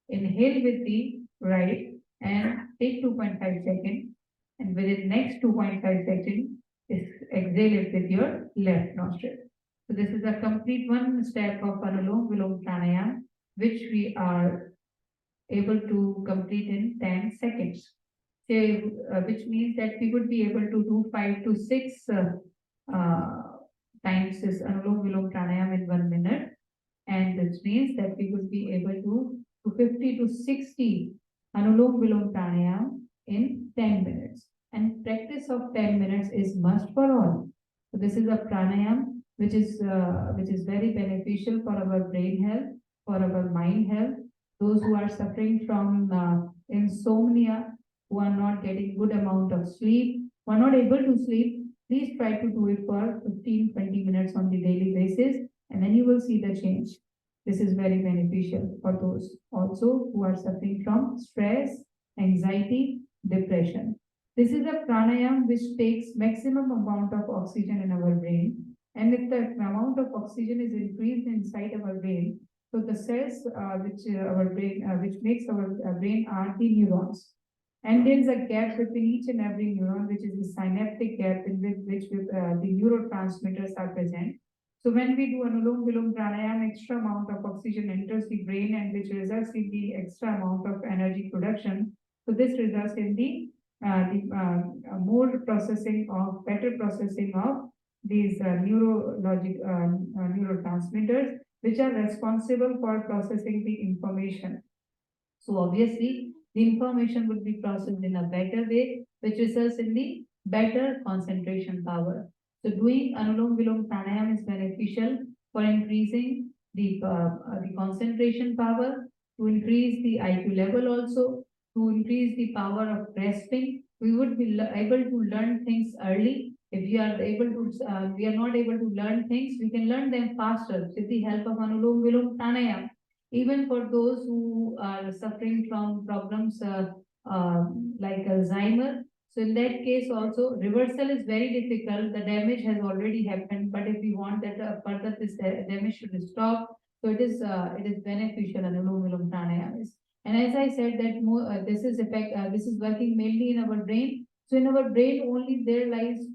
Inhale with the right and take 2.5 seconds, and within next 2.5 seconds, exhale it with your left nostril. So this is a complete one step of Anulom Vilom Pranayama, which we are able to complete in 10 seconds. So, which means that we would be able to do 5 to 6 times this Anulom Vilom Pranayama in 1 minute. And this means that we would be able to do 50 to 60 Anulom Vilom Pranayama in 10 minutes. And practice of 10 minutes is must for all. So this is a pranayama which is very beneficial for our brain health, for our mind health. Those who are suffering from insomnia, who are not getting good amount of sleep, who are not able to sleep, please try to do it for 15-20 minutes on the daily basis, and then you will see the change. This is very beneficial for those also who are suffering from stress, anxiety, depression. This is a pranayam which takes maximum amount of oxygen in our brain. And if the amount of oxygen is increased inside our brain, so the cells which makes our brain are the neurons. And there is a gap between each and every neuron, which is the synaptic gap in which the neurotransmitters are present. So when we do Anulom Vilom Pranayam, extra amount of oxygen enters the brain and which results in the extra amount of energy production. So this results in the more better processing of these neurotransmitters, which are responsible for processing the information. So obviously, the information will be processed in a better way, which results in the better concentration power. So doing Anulom Vilom Pranayam is beneficial for increasing the concentration power, to increase the IQ level also, to increase the power of grasping. We would be able to learn things early. If we are not able to learn things, we can learn them faster with the help of Anulom Vilom Pranayam. Even for those who are suffering from problems like Alzheimer. So in that case also, reversal is very difficult. The damage has already happened, but if we want that further this damage should stop, so it is beneficial. Anulom Vilom Pranayam is. And as I said that this is working mainly in our brain. So in our brain only there lies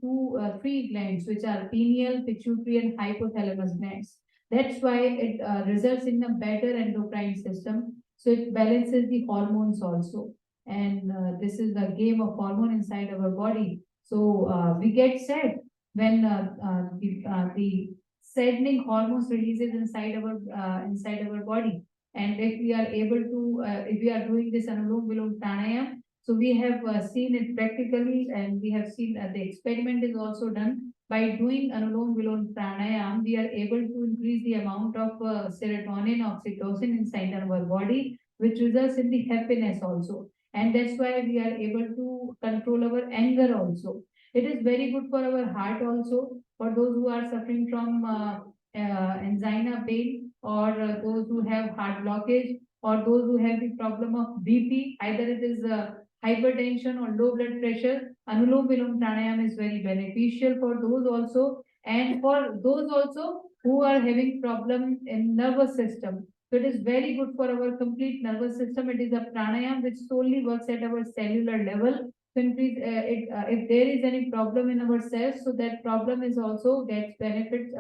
three glands, which are pineal, pituitary, and hypothalamus glands. That's why it results in a better endocrine system. So it balances the hormones also. And this is the game of hormone inside our body. So we get sad when the saddening hormones releases inside our body. And if we are able to, if we are doing this Anulom Vilom Pranayam, so we have seen it practically, and we have seen the experiment is also done. By doing Anulom Vilom Pranayam, we are able to increase the amount of serotonin, oxytocin inside our body, which results in the happiness also. And that's why we are able to control our anger also. It is very good for our heart also, for those who are suffering from angina pain, or those who have heart blockage, or those who have the problem of BP, either it is hypertension or low blood pressure. Anulom Vilom Pranayam is very beneficial for those also, and for those also who are having problem in nervous system. So it is very good for our complete nervous system. It is a pranayam which solely works at our cellular level. So if there is any problem in our cells, so that problem is also gets benefit.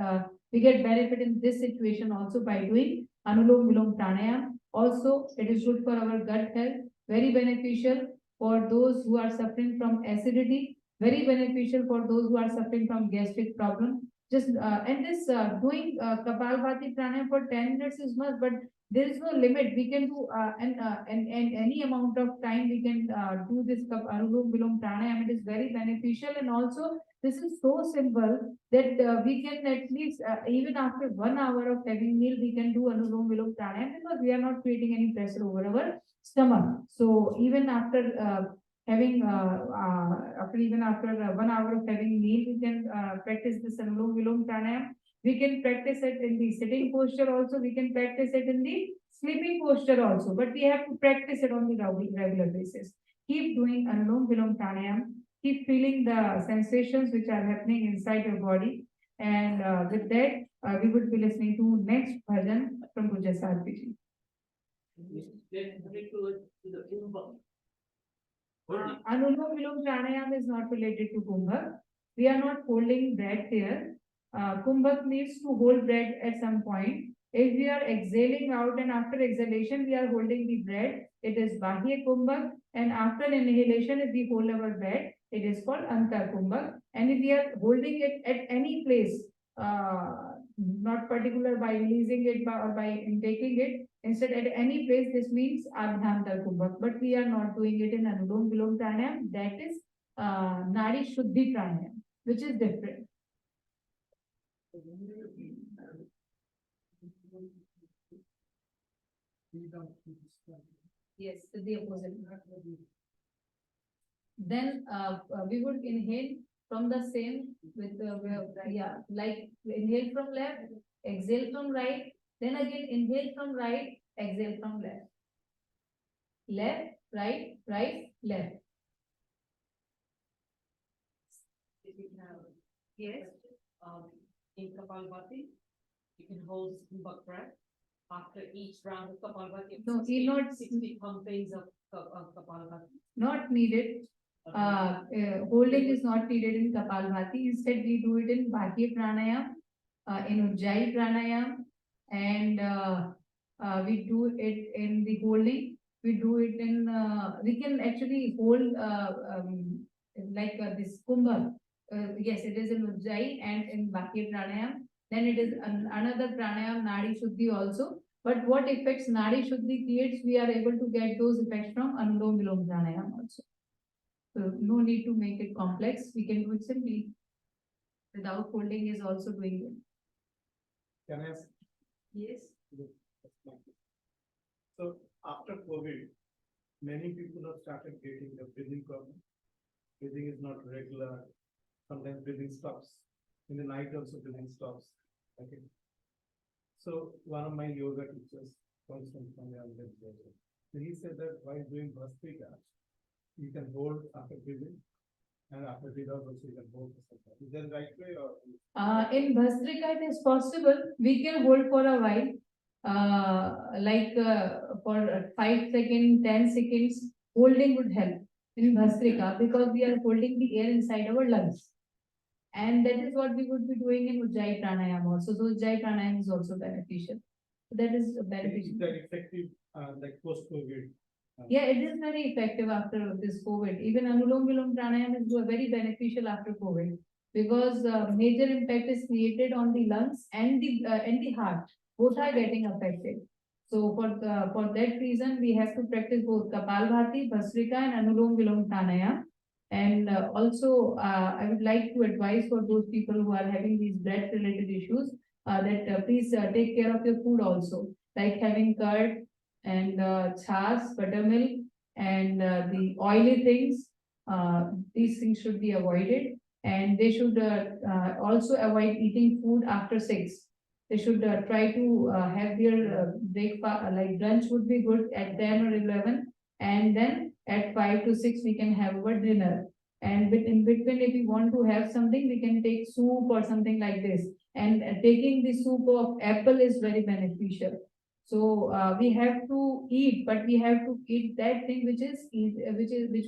We get benefit in this situation also by doing Anulom Vilom Pranayam. Also, it is good for our gut health. Very beneficial for those who are suffering from acidity. Very beneficial for those who are suffering from gastric problem. Just and this doing Kapalbhati pranayam for 10 minutes is must, but there is no limit. We can do and any amount of time we can do this Anulom Vilom pranayam. It is very beneficial, and also this is so simple that we can at least even after 1 hour of having meal, we can do Anulom Vilom pranayam, because we are not creating any pressure over our stomach. So even after having even after 1 hour of having meal, we can practice this Anulom Vilom Pranayam. We can practice it in the sitting posture also. We can practice it in the sleeping posture also. But we have to practice it on the regular basis. Keep doing Anulom Vilom Pranayam. Keep feeling the sensations which are happening inside your body. And with that, we would be listening to next bhajan from Pujya Sarpiji. Anulom Vilom Pranayam is not related to Kumbhak. We are not holding breath here. Kumbhak needs to hold breath at some point. If we are exhaling out and after exhalation, we are holding the breath, it is Bahya Kumbhak. And after inhalation, if we hold our breath, it is called Anta Kumbhak. And if we are holding it at any place, not particular by releasing it or by intaking it, instead at any place, this means Abhyantar Kumbhak. But we are not doing it in Anulom Vilom Pranayam. That is Nadi Shuddhi Pranayam, which is different. Yes, the opposite. Then we would inhale from the same with like inhale from left, exhale from right, then again inhale from right, exhale from left. Left, right, right, left. Yes, in Kapalbhati, you can hold buck breath after each round of Kapalbhati. No, he not- 60 pumpings of Kapalbhati. Not needed. Holding is not needed in Kapalbhati. Instead, we do it in Bhati Pranayam, in Ujjayi Pranayam, and we do it in the holding. We do it in, we can actually hold like this Kumbha. Yes, it is in Ujjayi and in Bhati Pranayam. Then it is another Pranayam, Nadi Shuddhi also. But what effects Nadi Shuddhi creates, we are able to get those effects from Anulom Vilom Pranayam also. So no need to make it complex. We can do it simply. Without holding is also doing it. Can I ask? Yes. So after COVID, many people have started getting the breathing problem. Breathing is not regular. Sometimes breathing stops. In the night also breathing stops. Okay. So one of my yoga teachers, Constance from so he said that while doing Bhastrika, you can hold after breathing, and after breathing also you can hold for some time. Is that the right way or? In Bhastrika, it is possible. We can hold for a while, for 5 seconds, 10 seconds. Holding would help in Bhastrika because we are holding the air inside our lungs. And that is what we would be doing in Ujjayi Pranayam also. So Ujjayi Pranayam is also beneficial. That is beneficial. Is that effective, like post-COVID? Yeah, it is very effective after this COVID. Even Anulom Vilom Pranayam is very beneficial after COVID because major impact is created on the lungs and the heart. Both are getting affected. So for that reason, we have to practice both Kapalbhati, Bhastrika, and Anulom Vilom Pranayam. And also, I would like to advise for those people who are having these breath-related issues that please take care of your food also, like having curd and chas, buttermilk, and the oily things. These things should be avoided, and they should also avoid eating food after 6. They should try to have their breakfast, like lunch would be good at 10 or 11, and then at 5 to 6 we can have our dinner. And in between, if we want to have something, we can take soup or something like this. And taking the soup of apple is very beneficial. So we have to eat, but we have to eat that thing which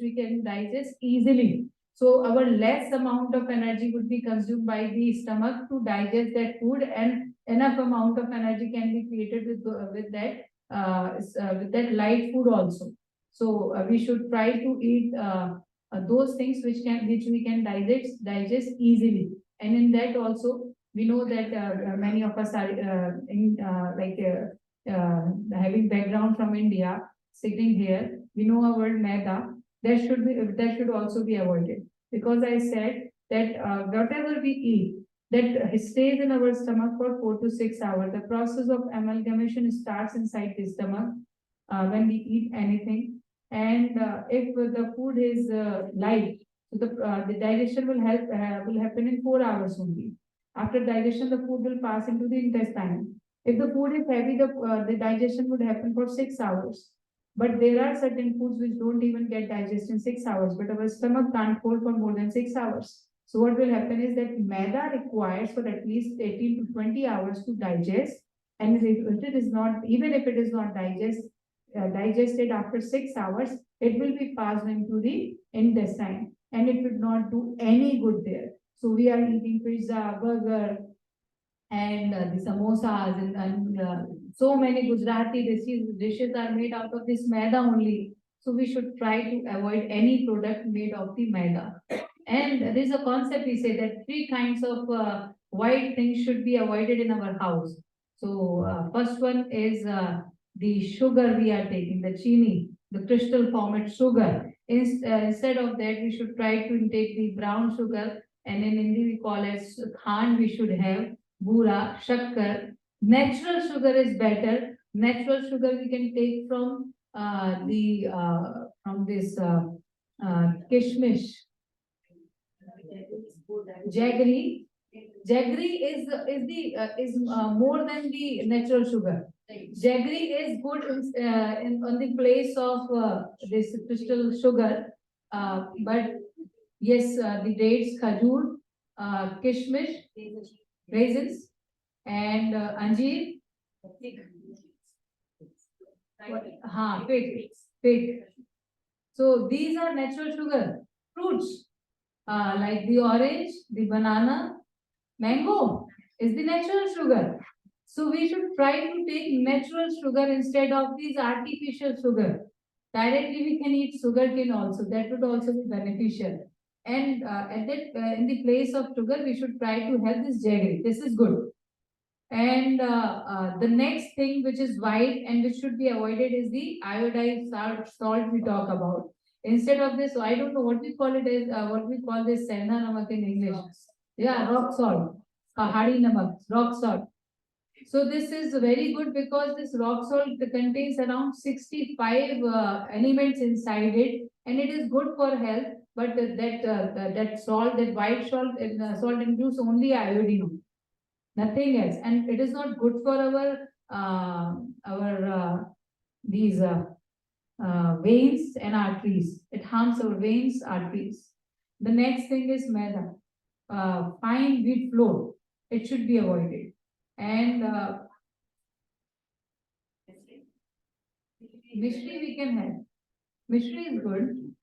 we can digest easily. So our less amount of energy would be consumed by the stomach to digest that food, and enough amount of energy can be created with that light food also. So we should try to eat those things which we can digest easily. And in that also, we know that many of us are having background from India, sitting here, we know our word maida, that should also be avoided. Because I said that whatever we eat, that stays in our stomach for 4 to 6 hours. The process of amalgamation starts inside the stomach when we eat anything. And if the food is light, so the digestion will happen in 4 hours only. After digestion, the food will pass into the intestine. If the food is heavy, the digestion would happen for 6 hours. But there are certain foods which don't even get digested in 6 hours, but our stomach can't hold for more than 6 hours. So what will happen is that maida requires for at least 18 to 20 hours to digest. And if it is not, even if it is not digested after 6 hours, it will be passed into the intestine and it would not do any good there. So we are eating pizza, burger, and the samosas and so many Gujarati dishes are made out of this maida only. So we should try to avoid any product made of the maida. And there is a concept we say that 3 kinds of white things should be avoided in our house. So first one is the sugar we are taking, the chini, the crystal format sugar. Instead of that, we should try to take the brown sugar, and in Hindi we call as khan we should have, bura, shakkar. Natural sugar is better, Natural sugar we can take from from this kishmish. Jaggery. Jaggery is more than the natural sugar. Jaggery is good on the place of this crystal sugar, but yes, the dates, khajur, kishmish, raisins, and anjeer. Fig. So these are natural sugar fruits, like the orange, the banana, mango is the natural sugar. So we should try to take natural sugar instead of these artificial sugar. Directly we can eat sugarcane also. That would also be beneficial. And in the place of sugar, we should try to have this jaggery. This is good. And the next thing which is white and which should be avoided is the iodized salt we talk about. Instead of this, I don't know what we call it as what we call this senda namak in English. Yeah, rock salt, pahadi namak, rock salt. So this is very good because this rock salt contains around 65 elements inside it, and it is good for health. But that salt, that white salt includes only iodine, nothing else, and it is not good for our these veins and arteries. It harms our veins, arteries. The next thing is maida, fine wheat flour. It should be avoided. And mishri we can have. Mishri is good.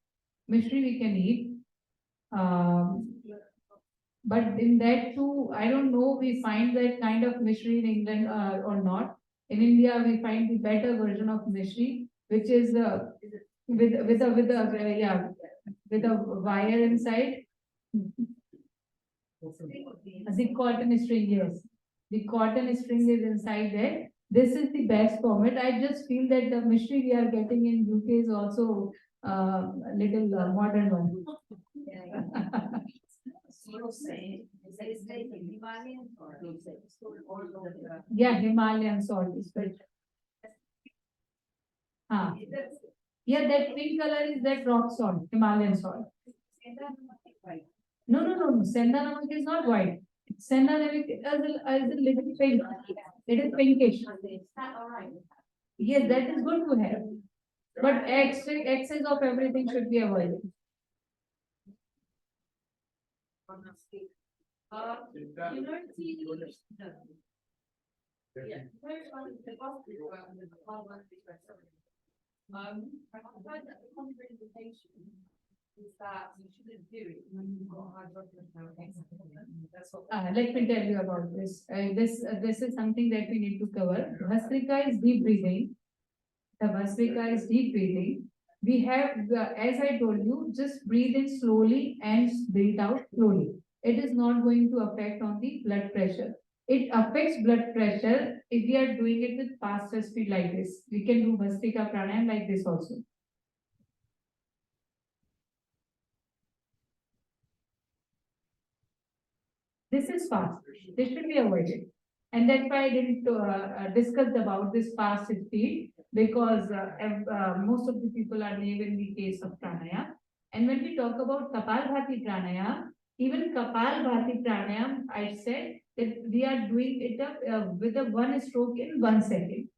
Mishri we can eat. But in that too, I don't know, we find that kind of mishri in England or not. In India, we find the better version of mishri, which is with a wire inside. The cotton string, yes. The cotton string is inside there. This is the best format. I just feel that the mishri we are getting in UK is also a little modern one. Yeah, Himalayan salt is good. Yeah, that pink color is that rock salt, Himalayan salt. No. Senda namak is not white. Senda namak is a little pink. It is pinkish. Yes, that is good to have. But excess of everything should be avoided. Is that you shouldn't do it when you've got high blood pressure. That's what. Let me tell you about this. This is something that we need to cover. Bhastrika is deep breathing. The Bhastrika is deep breathing. We have, as I told you, just breathe in slowly and breathe out slowly. It is not going to affect on the blood pressure. It affects blood pressure if we are doing it with faster speed like this. We can do Bhastrika pranayam like this also. This is fast. This should be avoided. And that's why I didn't discuss about this fast speed because most of the people are new in the case of pranayam. And when we talk about Kapalbhati pranayam, even Kapalbhati pranayam, I said that we are doing it up with a one stroke in 1 second.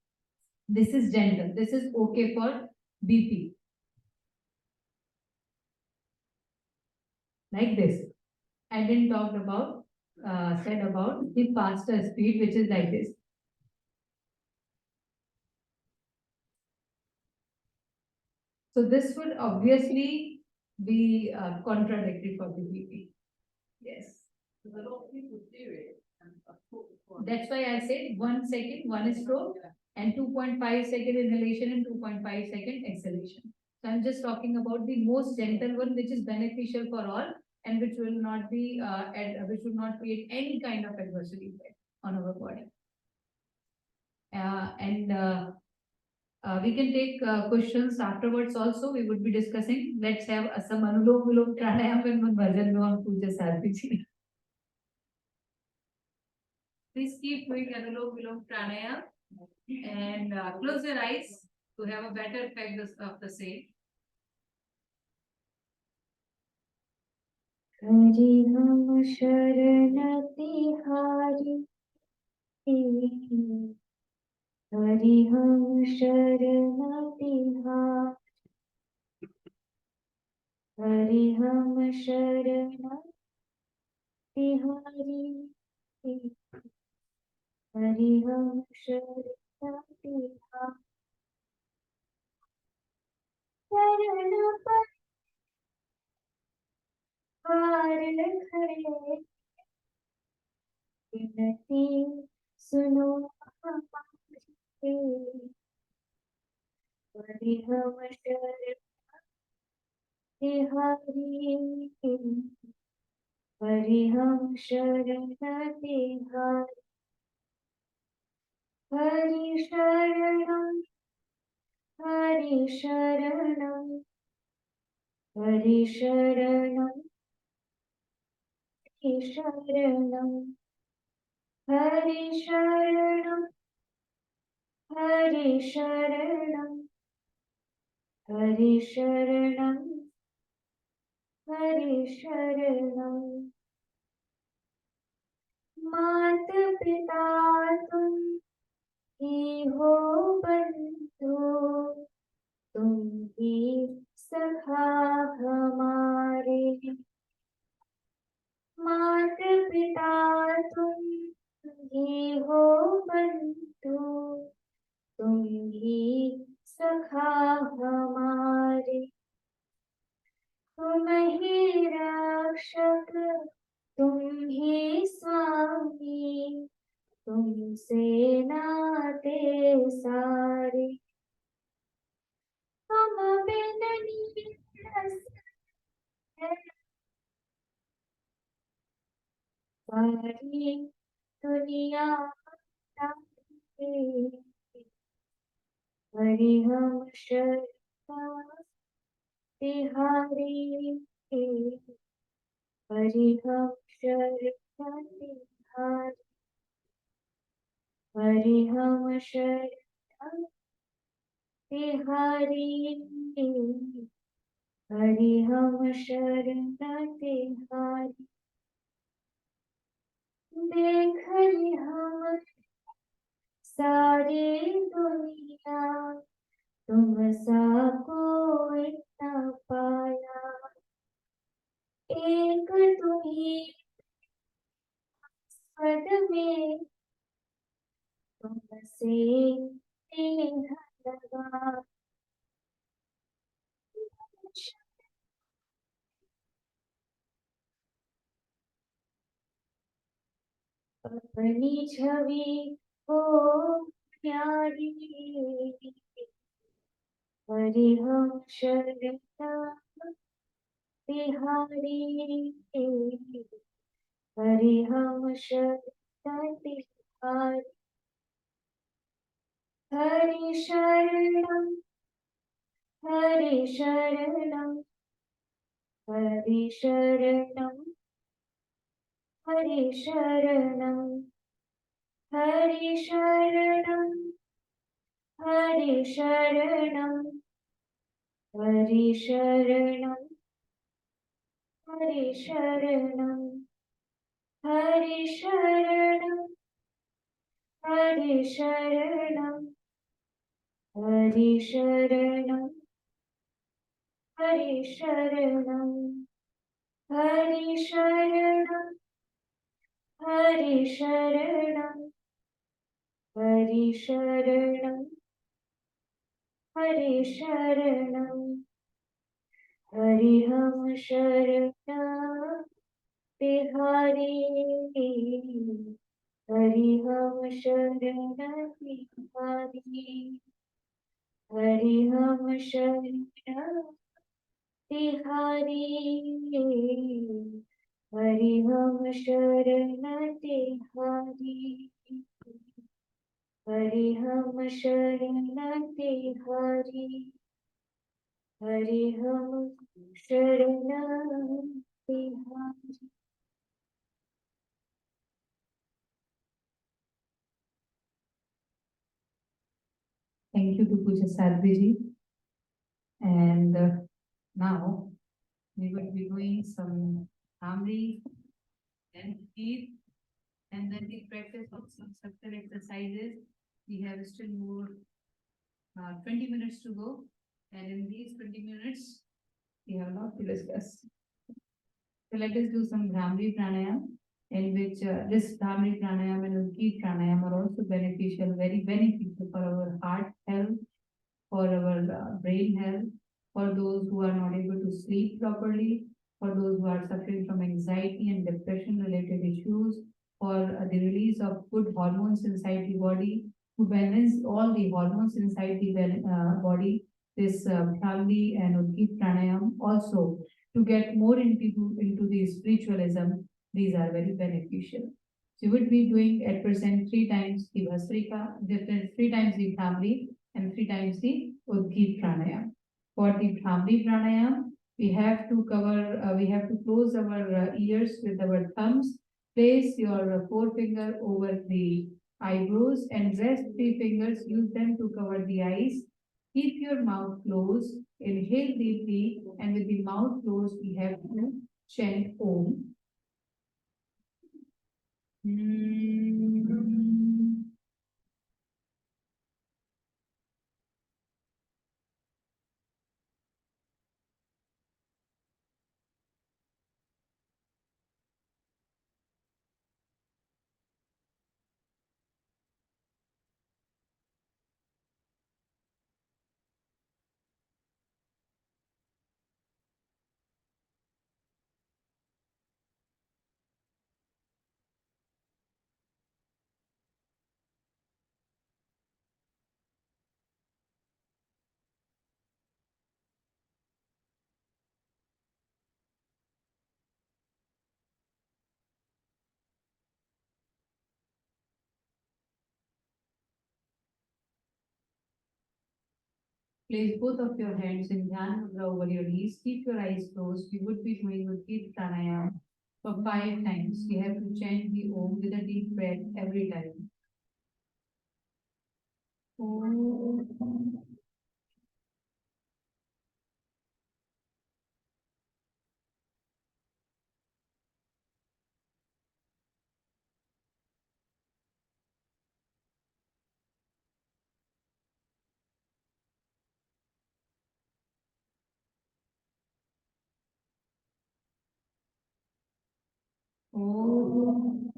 This is gentle. This is okay for BP. Like this. I didn't talk about said about the faster speed, which is like this. So this would obviously be contradictory for the BP. Yes. Because a lot of people do it. And I've thought before. That's why I said 1 second, 1 stroke, and 2.5 second inhalation and 2.5 second exhalation. So I'm just talking about the most gentle one, which is beneficial for all, and which will not be which will not create any kind of adverse effect on our body. We can take questions afterwards also. We would be discussing. Let's have some anulom vilom pranayam and one bhajan hum puja sarthi. Please keep doing anulom vilom pranayam. And close your eyes to have a better effect of the same. Hari हम शरण तिहारी, हरि हम शरण तिहारी, हरि हम शरण तिहारी, हरि हम शरण तिहारी, शरण पार खड़े, विनती सुनो हमारी, हरि हम शरण तिहारी, हरि हम शरण तिहारी, हरि शरणं, हरि शरणं, हरि शरणं, हरि शरणं, हरि शरणं, हरि शरणं, हरि शरणं, हरि शरणं। मात पिता तुम ही हो बंधु, तुम ही सखा हमारे, मात पिता तुम ही हो बंधु, तुम ही सखा हमारे, तुम ही रक्षक, तुम ही स्वामी, तुमसे नाते सारे, तुम बिन नीरस है सारी दुनिया तारे, हरि हम शरण तिहारी, हरि हम शरण तिहारी, हरि हम शरण तिहारी, हरि हम शरण तिहारी, देख ली हम सारी दुनिया, तुम सा कोई न पाया, एक तुम्ही पद में तुमसे स्नेह लगा, अपनी छवि हो प्यारी, हरि हम शरण तिहारी, हरि हम शरण तिहारी, हरि शरणं, हरि शरणं, हरि शरणं, हरि शरणं, हरि शरणं, हरि शरणं, हरि शरणं, हरि शरणं, हरि शरणं, हरि शरणं, हरि शरणं, हरि शरणं, हरि शरणं, हरि शरणं, हरि शरणं, हरि शरणं, हरि हम शरण तिहारी, हरि हम शरण तिहारी, हरि हम शरण तिहारी, हरि हम शरण तिहारी, हरि हम शरण तिहारी, हरि हम शरण तिहारी। Puja Sadhviji. And now we will be doing some Amri and Keet, and then the practice of some subtle exercises. We have still more 20 minutes to go, and in these 20 minutes, we have a lot to discuss. So let us do some Bhramri Pranayam, in which this Bhramri Pranayam and Udgit Pranayam are also beneficial, very beneficial for our heart health, for our brain health, for those who are not able to sleep properly, for those who are suffering from anxiety and depression related issues, for the release of good hormones inside the body, to balance all the hormones inside the body. This Bhramri and Udgit Pranayam also to get more into the spiritualism, these are very beneficial. So you would be doing at present 3 times the Bhasrika, different 3 times the Bhramri and 3 times the Udgit Pranayam. For the Bhramri Pranayam, we have to close our ears with our thumbs, place your forefinger over the eyebrows and rest 3 fingers, use them to cover the eyes. Keep your mouth closed, inhale deeply, and with the mouth closed, we have to chant Om. Place both of your hands in Dhyan Mudra over your knees. Keep your eyes closed. We would be doing Udgit Pranayam for 5 times. We have to chant the Om with a deep breath every time. Om. Om.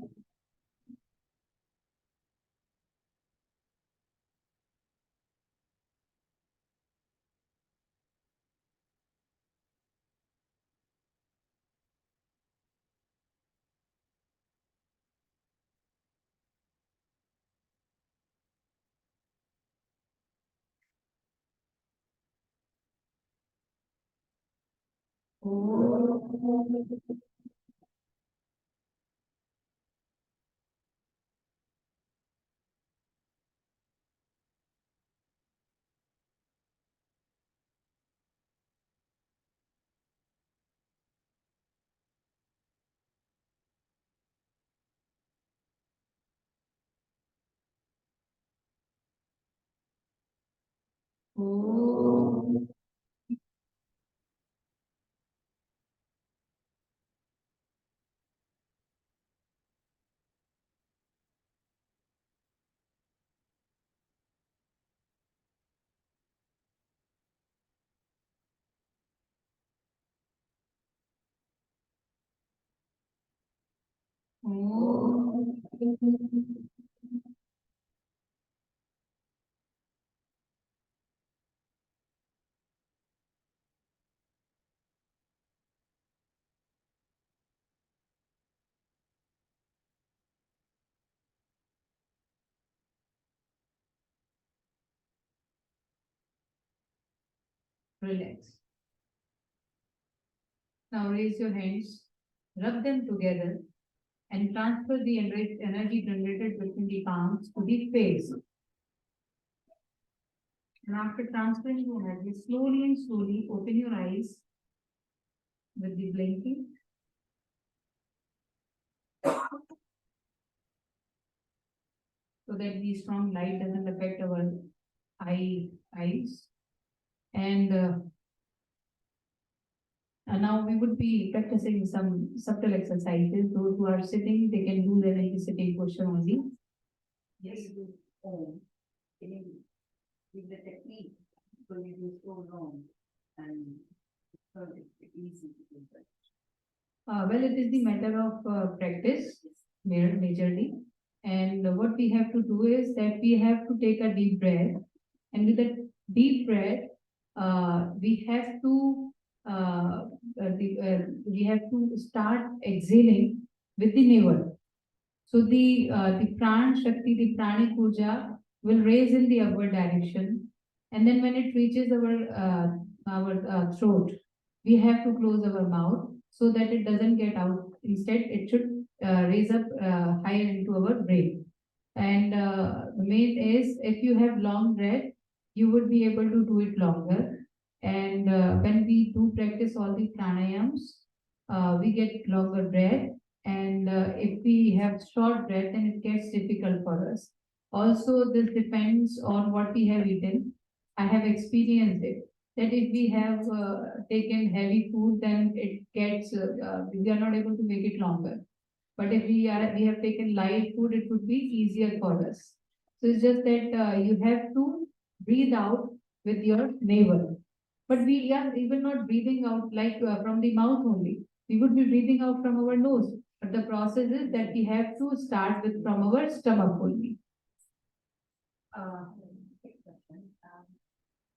Om. Om. Om. Relax. Now raise your hands, rub them together, and transfer the enriched energy generated between the palms to the face. And after transferring the energy, slowly and slowly open your eyes with the blinking. So that the strong light doesn't affect our eye eyes. And now we would be practicing some subtle exercises. Those who are sitting, they can do them in the sitting position only. Yes, with Om, in with the technique, so you do so long and so it's easy to do that. Well, it is the matter of practice, majorly. And what we have to do is that we have to take a deep breath. And with a deep breath, we have to we have to start exhaling with the navel. So the pran shakti, the pranic puja will raise in the upward direction, and then when it reaches our throat, we have to close our mouth so that it doesn't get out. Instead, it should raise up higher into our brain. And the main is if you have long breath, you would be able to do it longer. And when we do practice all the pranayams, we get longer breath. And if we have short breath, then it gets difficult for us. Also, this depends on what we have eaten. I have experienced it that if we have taken heavy food, then it gets we are not able to make it longer. But if we have taken light food, it would be easier for us. So it's just that you have to breathe out with your navel. But we are even not breathing out like from the mouth only. We would be breathing out from our nose. But the process is that we have to start with from our stomach only. Quick question,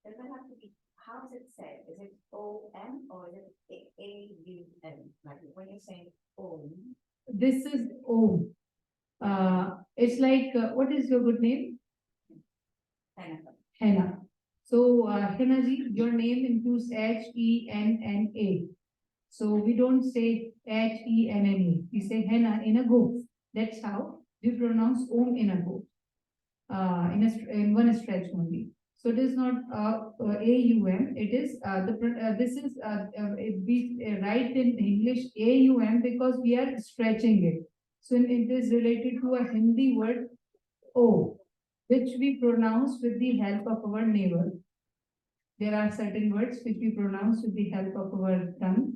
does it have to be, how is it said? Is it O-M or is it A-U-M? Like when you're saying Om, This is Om. It's like, what is your good name? kind of, Henna. So, Henna ji, your name includes Henna. So we don't say Henna. We say Henna in a go. That's how we pronounce Om in a go. In one stretch only. So it is not AUM. It is this is we write in English AUM because we are stretching it. So it is related to a Hindi word O, which we pronounce with the help of our navel. There are certain words which we pronounce with the help of our tongue.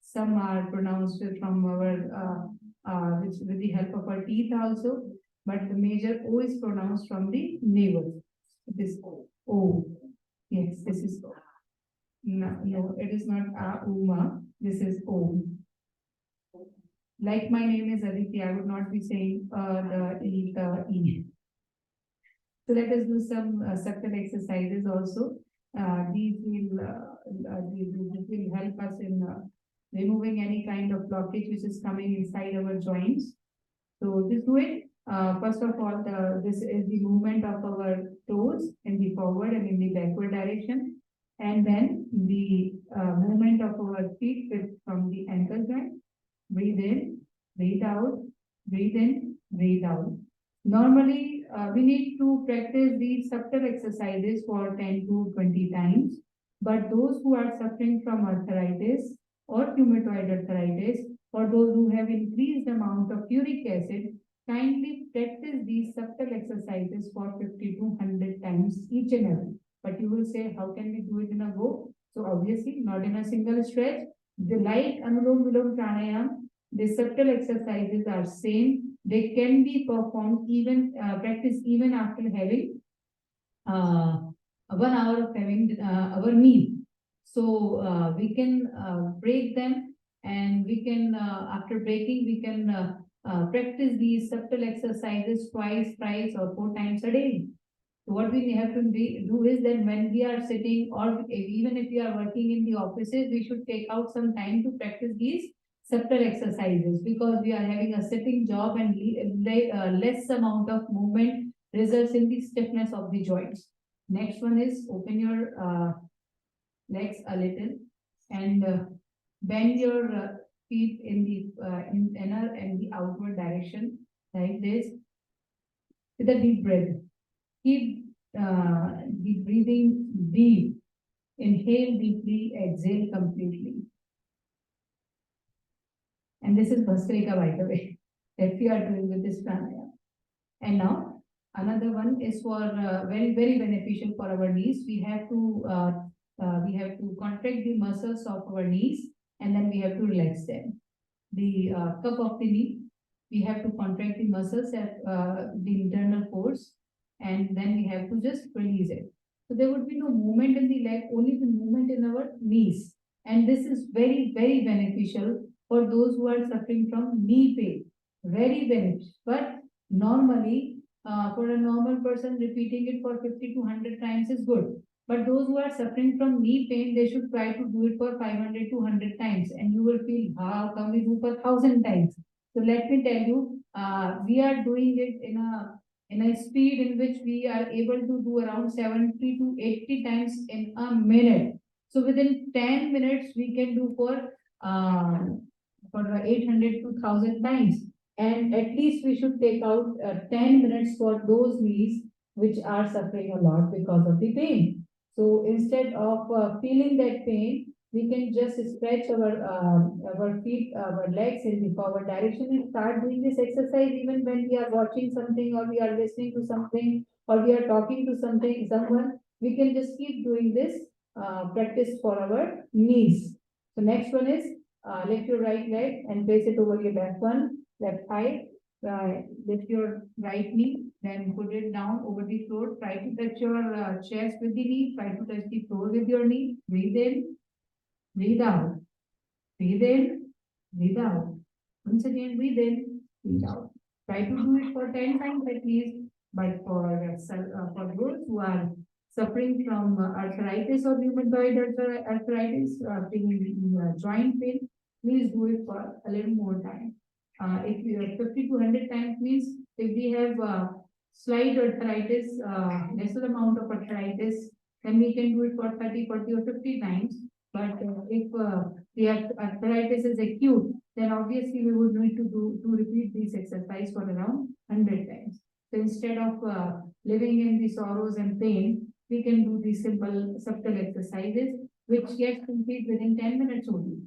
Some are pronounced from our which with the help of our teeth also. But the major O is pronounced from the navel. This O. Yes, this is O. No, it is not Uma. This is O. Like my name is Aditi, I would not be saying the E. So let us do some subtle exercises also. These will help us in removing any kind of blockage which is coming inside our joints. So just do it. First of all, this is the movement of our toes in the forward and in the backward direction. And then the movement of our feet from the ankle joint. Breathe in, breathe out, breathe in, breathe out. Normally, we need to practice these subtle exercises for 10 to 20 times. But those who are suffering from arthritis or rheumatoid arthritis, or those who have increased amount of uric acid, kindly practice these subtle exercises for 50 to 100 times each and every. But you will say, how can we do it in a go? So obviously, not in a single stretch. The like Anulom Vilom Pranayam, the subtle exercises are same. They can be performed even, practiced even after having 1 hour of having our meal. So we can break them, and we can, after breaking, we can practice these subtle exercises twice, thrice, or 4 times a day. So what we have to do is that when we are sitting, or even if we are working in the offices, we should take out some time to practice these subtle exercises, because we are having a sitting job, and less amount of movement results in the stiffness of the joints. Next one is open your legs a little and bend your feet in the inner and the outward direction like this with a deep breath. Keep the breathing deep. Inhale deeply, exhale completely. And this is Bhastrika, by the way, that we are doing with this pranayama. And now Another one is for very beneficial for our knees. We have to contract the muscles of our knees and then we have to relax them. The cup of the knee, we have to contract the muscles at the internal force and then we have to just release it. So there would be no movement in the leg, only the movement in our knees. And this is very beneficial for those who are suffering from knee pain. Very beneficial. But normally, for a normal person, repeating it for 50 to 100 times is good. But those who are suffering from knee pain, they should try to do it for 500 to 100 times. And you will feel, how come we do for 1,000 times? So let me tell you, we are doing it in a speed in which we are able to do around 70 to 80 times in a minute. So within 10 minutes, we can do for 800 to 1,000 times. And at least we should take out 10 minutes for those knees which are suffering a lot because of the pain. So instead of feeling that pain, we can just stretch our feet, our legs in the forward direction and start doing this exercise even when we are watching something or we are listening to something or we are talking to someone. We can just keep doing this practice for our knees. So next one is lift your right leg and place it over your left thigh. Lift your right knee, then put it down over the floor. Try to touch your chest with the knee. Try to touch the floor with your knee. Breathe in, breathe out. Breathe in, breathe out. Once again, breathe in, breathe out. Try to do it for 10 times at least. But for those who are suffering from arthritis or rheumatoid arthritis, joint pain, please do it for a little more time. If you have 50 to 100 times means if we have slight arthritis, lesser amount of arthritis, then we can do it for 30, 40 or 50 times. But if the arthritis is acute, then obviously we would need to repeat this exercise for around 100 times. So instead of living in the sorrows and pain, we can do these simple subtle exercises which gets complete within 10 minutes only.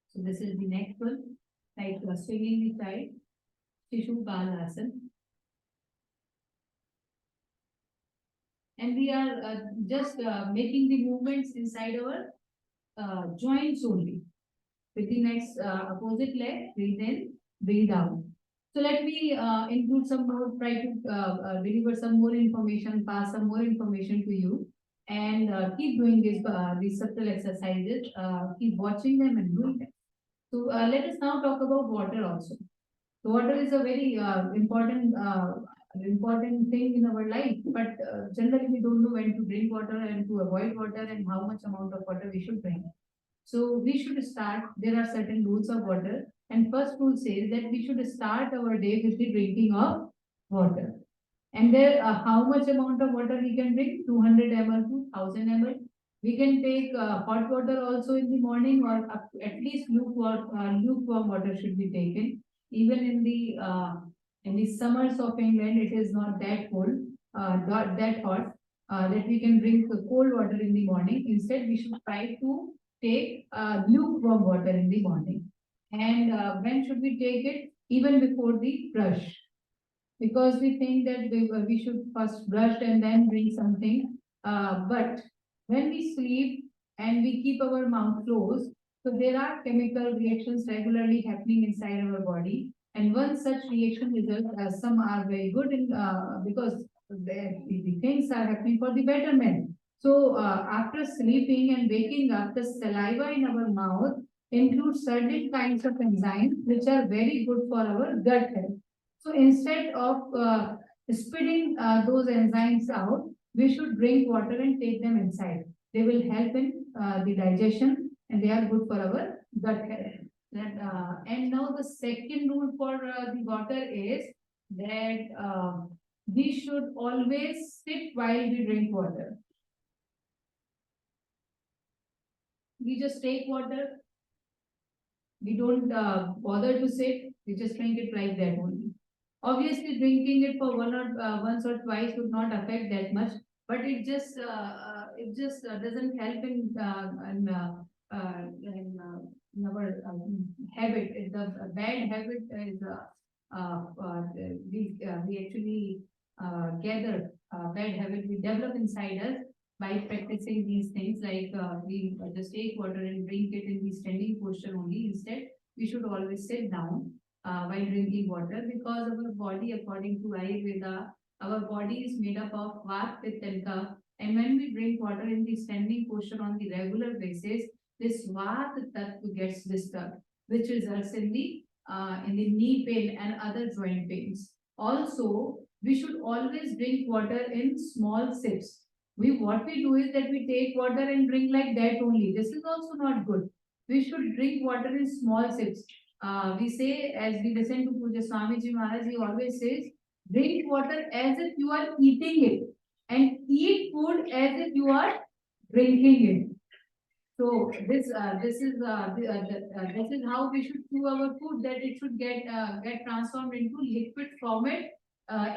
So this is the next one, like swinging the side, Shishu Balasana. And we are just making the movements inside our joints only. With the next opposite leg, breathe in, breathe out. So let me include some more, try to deliver some more information, pass some more information to you, and keep doing these subtle exercises. Keep watching them and doing them. So let us now talk about water also. So water is a very important thing in our life, but generally we don't know when to drink water and to avoid water and how much amount of water we should drink. So we should start, there are certain rules of water. And first rule says that we should start our day with the drinking of water. And there, how much amount of water we can drink? 200 ml to 1000 ml. We can take hot water also in the morning or at least lukewarm water should be taken. Even in the summers of England, it is not that cold, not that hot, that we can drink cold water in the morning. Instead, we should try to take lukewarm water in the morning. And when should we take it? Even before the brush. Because we think that we should first brush and then drink something. But when we sleep and we keep our mouth closed, so there are chemical reactions regularly happening inside our body. And one such reaction results, some are very good because the things are happening for the betterment. So after sleeping and waking up, the saliva in our mouth includes certain kinds of enzymes which are very good for our gut health. So instead of spitting those enzymes out, we should drink water and take them inside. They will help in the digestion and they are good for our gut health. And now the second rule for the water is that we should always sit while we drink water. We just take water. We don't bother to sit. We just drink it like that only. Obviously, drinking it for once or twice would not affect that much, but it just doesn't help in our habit. The bad habit is we actually gather bad habit we develop inside us by practicing these things like we just take water and drink it in the standing posture only. Instead, we should always sit down while drinking water because our body, according to Ayurveda, our body is made up of Vata, Pitta, and Kapha. And when we drink water in the standing posture on the regular basis, this Vata Tattva gets disturbed, which results in the knee pain and other joint pains. Also, we should always drink water in small sips. What we do is that we take water and drink like that only. This is also not good. We should drink water in small sips. We say, as we listen to Puja Swamiji Maharaj, he always says, drink water as if you are eating it and eat food as if you are drinking it. So this is how we should chew our food, that it should get transformed into liquid format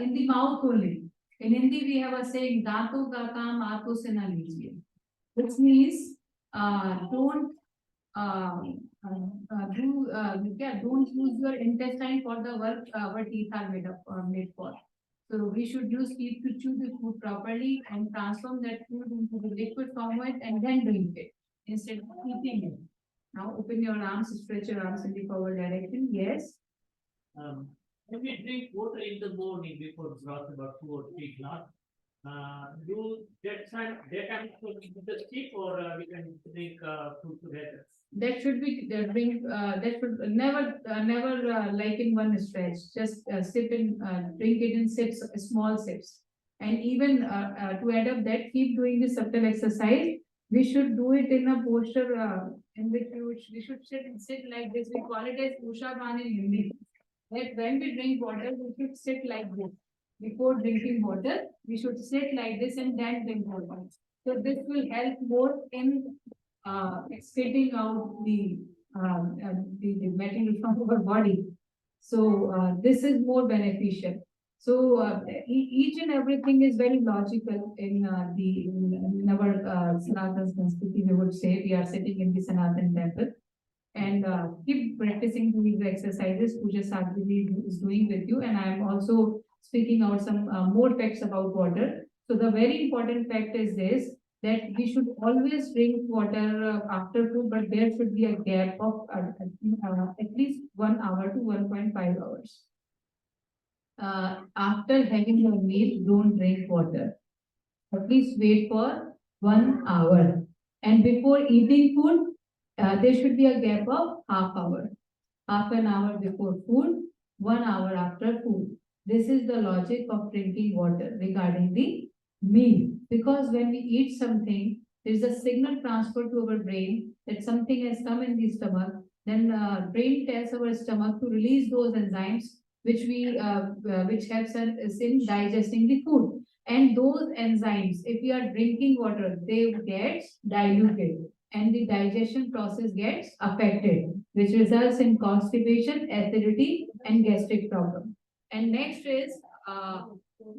in the mouth only. In Hindi we have a saying "Dato ka kaam aato se na lijiye," which means don't don't use your intestine for the work our teeth are made for. So we should use teeth to chew the food properly and transform that food into the liquid format and then drink it instead of eating it. Now open your arms, stretch your arms in the forward direction. Yes. When we drink water in the morning before brush about 2 or 3 glass, do that time to the stick or we can drink food together. That should be drink. That should never like in one stretch. Just sip and drink it in sips, small sips. And even to add up that, keep doing the subtle exercise. We should do it in a posture in which we should sit like this. We call it as Ushapan in Hindi. That when we drink water, we should sit like this. Before drinking water, we should sit like this and then drink water. So this will help more in excreting out the material from our body. So this is more beneficial. So each and everything is very logical in our Sanatan Sanskriti. We would say we are sitting in the Sanatan temple and keep practicing these exercises Puja Sadhvi is doing with you. And I am also speaking out some more facts about water. So the very important fact is this, that we should always drink water after food, but there should be a gap of at least 1 hour to 1.5 hours. After having your meal, don't drink water. At least wait for 1 hour. And before eating food, there should be a gap of half hour. Half an hour before food, 1 hour after food. This is the logic of drinking water regarding the meal. Because when we eat something, there is a signal transferred to our brain that something has come in the stomach. Then brain tells our stomach to release those enzymes which helps us in digesting the food. And those enzymes, if we are drinking water, they get diluted and the digestion process gets affected, which results in constipation, acidity, and gastric problem. And next is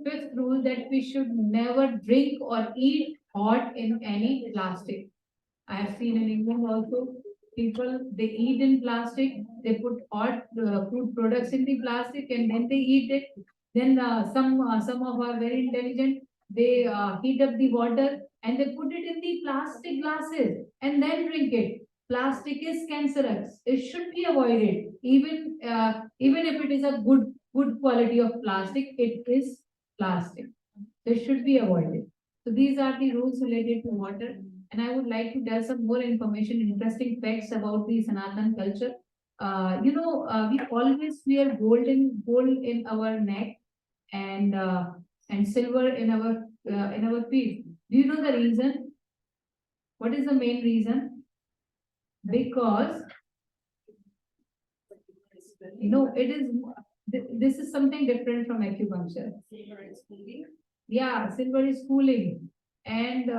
fifth rule, that we should never drink or eat hot in any plastic. I have seen in England also, people, they eat in plastic, they put hot food products in the plastic and then they eat it. Then some of our very intelligent, they heat up the water and they put it in the plastic glasses and then drink it. Plastic is cancerous. It should be avoided. Even if it is a good quality of plastic, it is plastic. So it should be avoided. So these are the rules related to water. And I would like to tell some more information, interesting facts about the Sanatan culture. We always wear gold in our neck and silver in our feet. Do you know the reason? What is the main reason? Because it is this is something different from acupuncture. Yeah, silver is cooling, and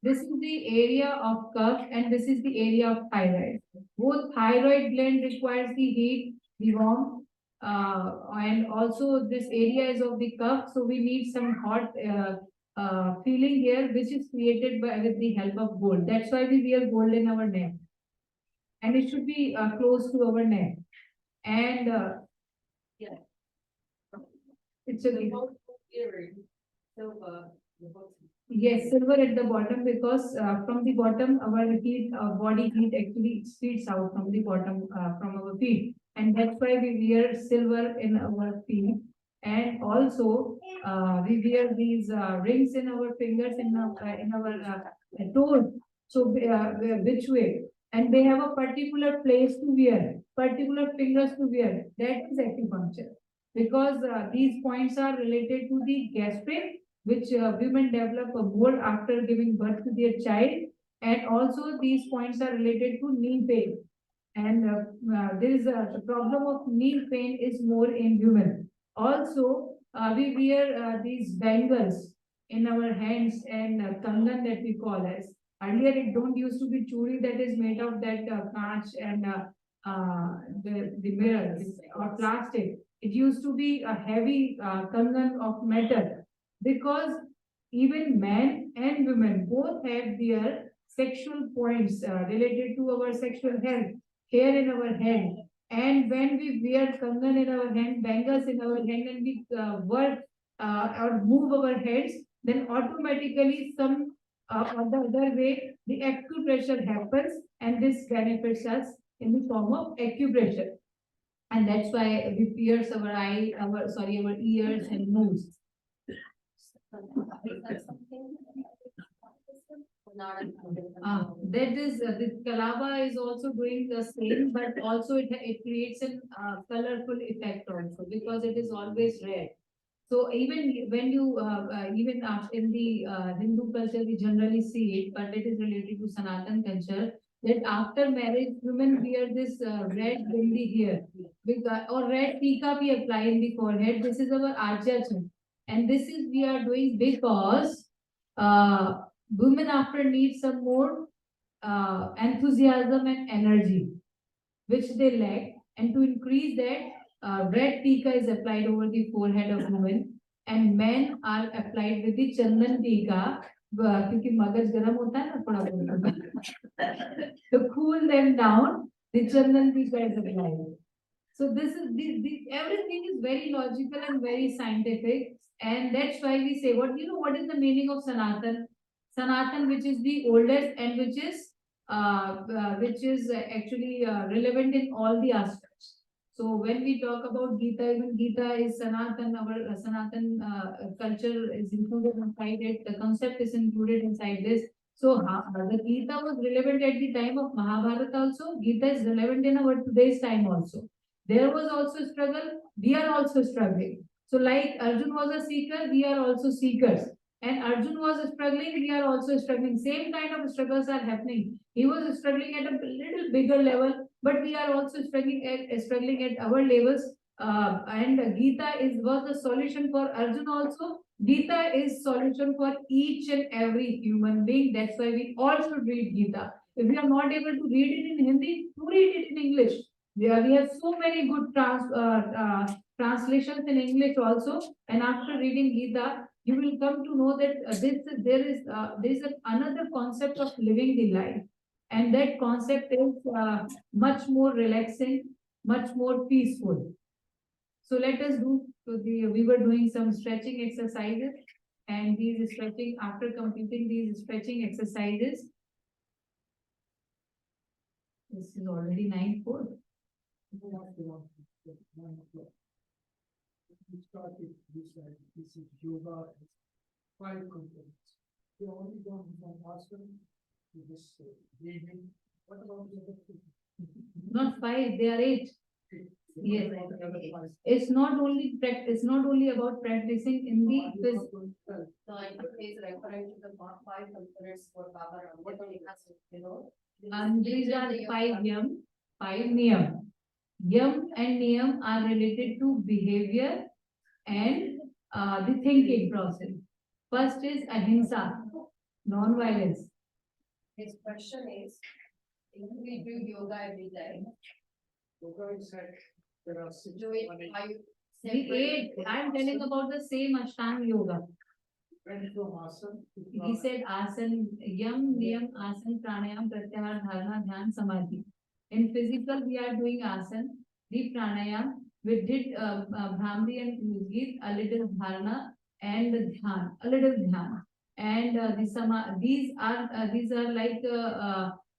this is the area of cuff and this is the area of thyroid. Both thyroid gland requires the heat, the warmth, and also this area is of the cuff, so we need some hot feeling here, which is created with the help of gold. That's why we wear gold in our neck, and it should be close to our neck. And it's a Yes, silver at the bottom because from the bottom our heat, body heat actually speeds out from the bottom from our feet, and that's why we wear silver in our feet. And also we wear these rings in our fingers in our toes. So which way? And they have a particular place to wear, particular fingers to wear. That is acupuncture because these points are related to the gastric, which women develop more after giving birth to their child. And also these points are related to knee pain. And there is the problem of knee pain is more in women. Also, we wear these bangles in our hands and kangan that we call as. Earlier, it don't used to be churi that is made of that kanch and the mirror or plastic. It used to be a heavy kangan of metal because even men and women both have their sexual points related to our sexual health, hair in our hand. And when we wear kangan in our hand, bangles in our hand, and we work or move our heads, then automatically some or the other way, the acupressure happens, and this benefits us in the form of acupressure. And that's why we pierce our our ears and nose. That is, the Kalaba is also doing the same, but also it creates a colorful effect also because it is always red. So even when you, even in the Hindu culture, we generally see it, but it is related to Sanatan culture, that after marriage, women wear this red bindi here, because, or red tika we apply in the forehead. This is our archacham. And this is we are doing because uh, women after need some more enthusiasm and energy, which they lack. And to increase that, red tika is applied over the forehead of women, and men are applied with the chandan tika, क्योंकि मगज गर्म होता है ना थोड़ा बहुत to cool them down. The chandan tika is applied. So this is everything is very logical and very scientific, and that's why we say what is the meaning of Sanatan? Sanatan, which is the oldest and which is actually relevant in all the aspects. So when we talk about Gita, even Gita is Sanatan, our Sanatan culture is included inside it. The concept is included inside this. So the Gita was relevant at the time of Mahabharata also. Gita is relevant in our today's time also. There was also struggle. We are also struggling. So like Arjun was a seeker, we are also seekers. And Arjun was struggling, we are also struggling. Same kind of struggles are happening. He was struggling at a little bigger level, but we are also struggling at our levels. And Gita was the solution for Arjun also. Gita is solution for each and every human being. That's why we all should read Gita. If we are not able to read it in Hindi, to read it in English. We have so many good translations in English also. And after reading Gita, you will come to know that there is another concept of living the life, and that concept is much more relaxing, much more peaceful. So let us do. So we were doing some stretching exercises, and these stretching after completing these stretching exercises. This is already 9:04. We started this is yoga, 5 components. We only gone from asana to this breathing. What about the other 2? Not 5, they are 8. Yes. It's not only practice, not only about practicing in the physical. So I think he's referring to the 5 components for Baba Ram. And these are 5 yam, 5 niyam. Yam and niyam are related to behavior and the thinking process. First is ahimsa, non-violence. His question is, if we do yoga every day, Yoga is like there are 6 do it 5 The 8, I am telling about the same Ashtanga yoga. went from asana to He said asan, yam, niyam, asan, pranayam, pratyahar, dharana, dhyan, samadhi. In physical, we are doing asan, the pranayam. We did Bhramri and Udgit, a little dharana, and dhyan, a little dhyan. And these are like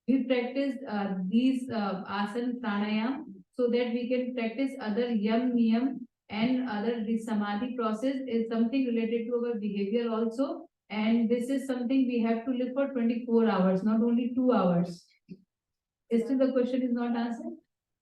we practice these asana pranayam so that we can practice other yam niyam and other the samadhi process is something related to our behavior also. And this is something we have to live for 24 hours, not only 2 hours. Still the question is not answered.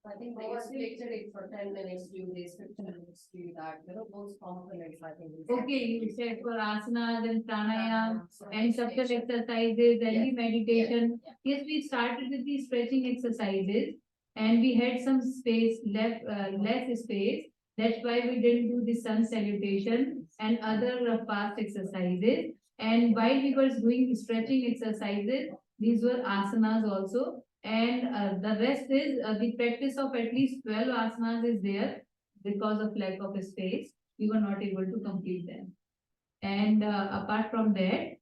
I think they explained it for 10 minutes, do this, 15 minutes, do that, those components, I think. Okay, you said for asanas and pranayam and subtle exercises and the meditation. Yes, we started with the stretching exercises and we had some space left, less space. That's why we didn't do the sun salutation and other fast exercises. And while we were doing stretching exercises, these were asanas also. And the rest is the practice of at least 12 asanas is there because of lack of space. We were not able to complete them. And apart from that,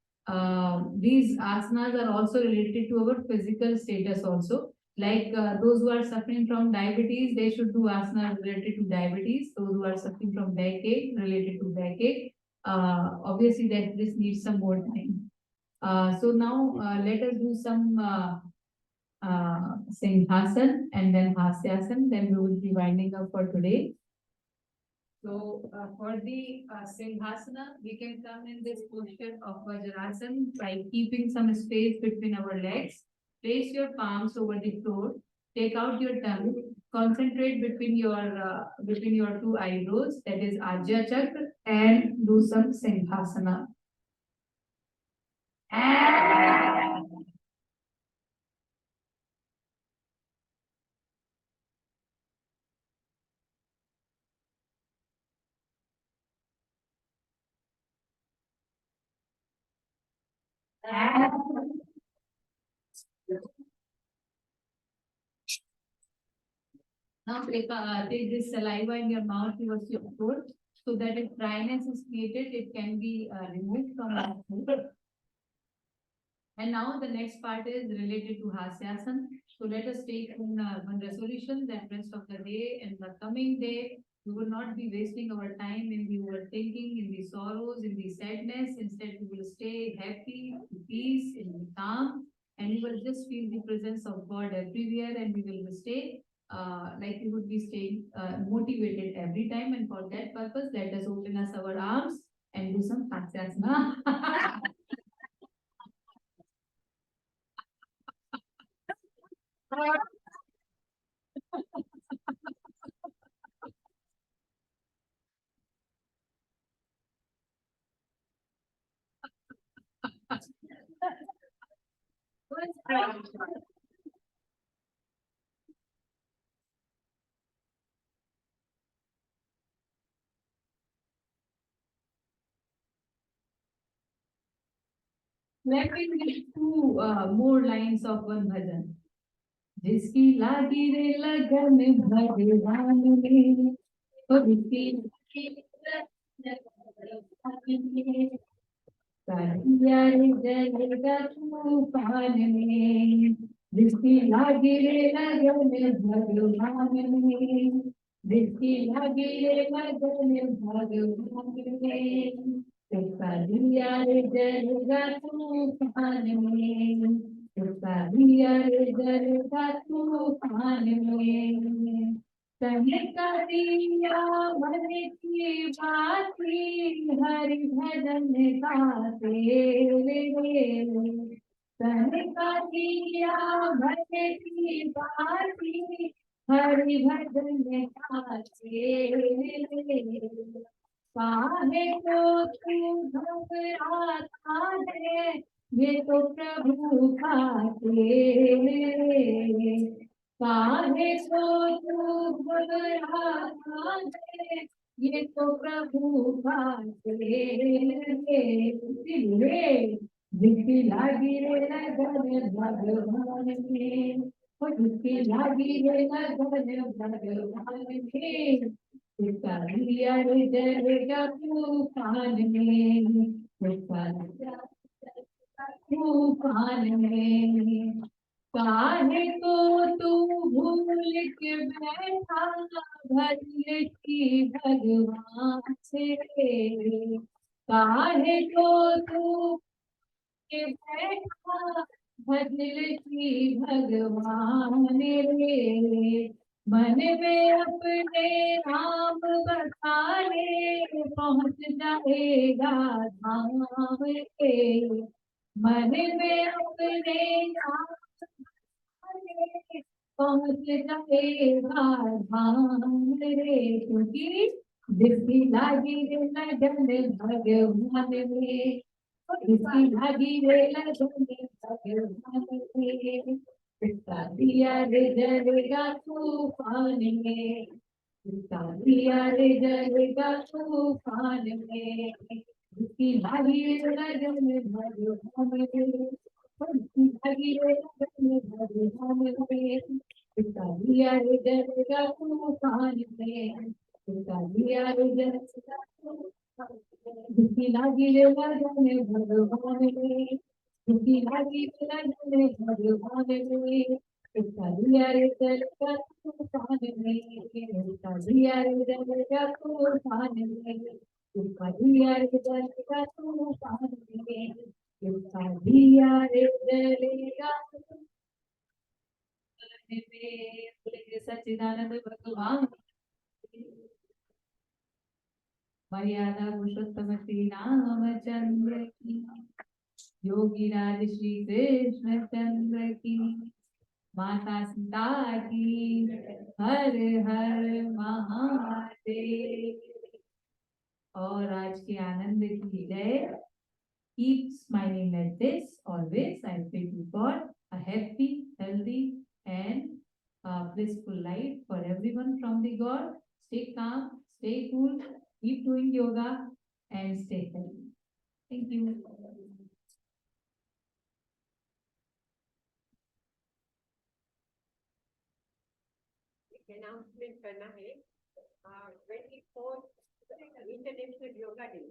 these asanas are also related to our physical status also. Like those who are suffering from diabetes, they should do asanas related to diabetes. Those who are suffering from backache, related to backache. Obviously, that this needs some more time. So now let us do some Singhasan and then Hasyasan. Then we will be winding up for today. So for the Singhasana, we can come in this posture of Vajrasan by keeping some space between our legs. Place your palms over the floor. Take out your tongue. Concentrate between your two eyebrows. That is Ajya Chakra, and do some Singhasana. Now take this saliva in your mouth towards your throat so that if dryness is created, it can be removed from our food. And now the next part is related to Hasyasan. So let us take one resolution that rest of the day and the coming day, we will not be wasting our time in the overthinking, in the sorrows, in the sadness. Instead, we will stay happy, peace, in the calm, and we will just feel the presence of God everywhere, and we will stay like we would be staying motivated every time. And for that purpose, let us open us our arms and do some Hasyasana. Let me read two more lines of one bhajan. जिसकी लागी रे लगन भगवान में, और जिसकी कालिया रे जलेगा तूफान में, जिसकी लागी रे लगन भगवान में, जिसकी लागी रे लगन भगवान में, कालिया रे जलेगा तूफान में, कालिया रे जलेगा तूफान में, कहता दिया मन की बाती हरि भजन गाते रे, कहता दिया मन की बाती हरि भजन गाते रे, काहे को तू घबराता है, ये तो प्रभु का खेल रे, काहे को तू घबराता है, ये तो प्रभु का खेल रे, जिसकी लागी रे लगन भगवान में, जिसकी लागी रे लगन भगवान में, कालिया रे जलेगा तूफान में, तूफान में, काहे को तू भूल के बैठा भले की भगवान से, काहे को तू के बैठा भजल की भगवान रे, मन में अपने नाम बसा ले, पहुंच जाएगा धाम रे। मन में अपने नाम बसा ले, पहुंच जाएगा धाम रे। क्योंकि जिसकी लागी रे लगन भगवान में, इसकी लागी रे लगन भगवान में, इसका दिया रे जलेगा तूफान में, इसका दिया रे जलेगा तूफान में, इसकी लागी रे लगन भगवान में, इसकी लागी रे लगन भगवान में, इसका दिया रे जलेगा तूफान में, इसका दिया रे जलेगा तूफान में, इसकी लागी रे लगन भगवान में, इसकी लागी रे लगन भगवान में, इसका दिया रे जलेगा तूफान में, इसका दिया रे जलेगा तूफान में, इसका दिया रे जलेगा तूफान में, इसका दिया रे जलेगा में। सच्चिदानंद भगवान मर्यादा पुरुषोत्तम श्री रामचंद्र की, योगी राज श्री कृष्ण चंद्र की, माता सीता की, हर हर महादेव। और आज के आनंद की जय। Keep smiling like this always. I pray to God a happy, healthy, and blissful life for everyone from the God. Stay calm, stay cool, keep doing yoga, and stay healthy. Thank you. Announcement करना है 24 international yoga day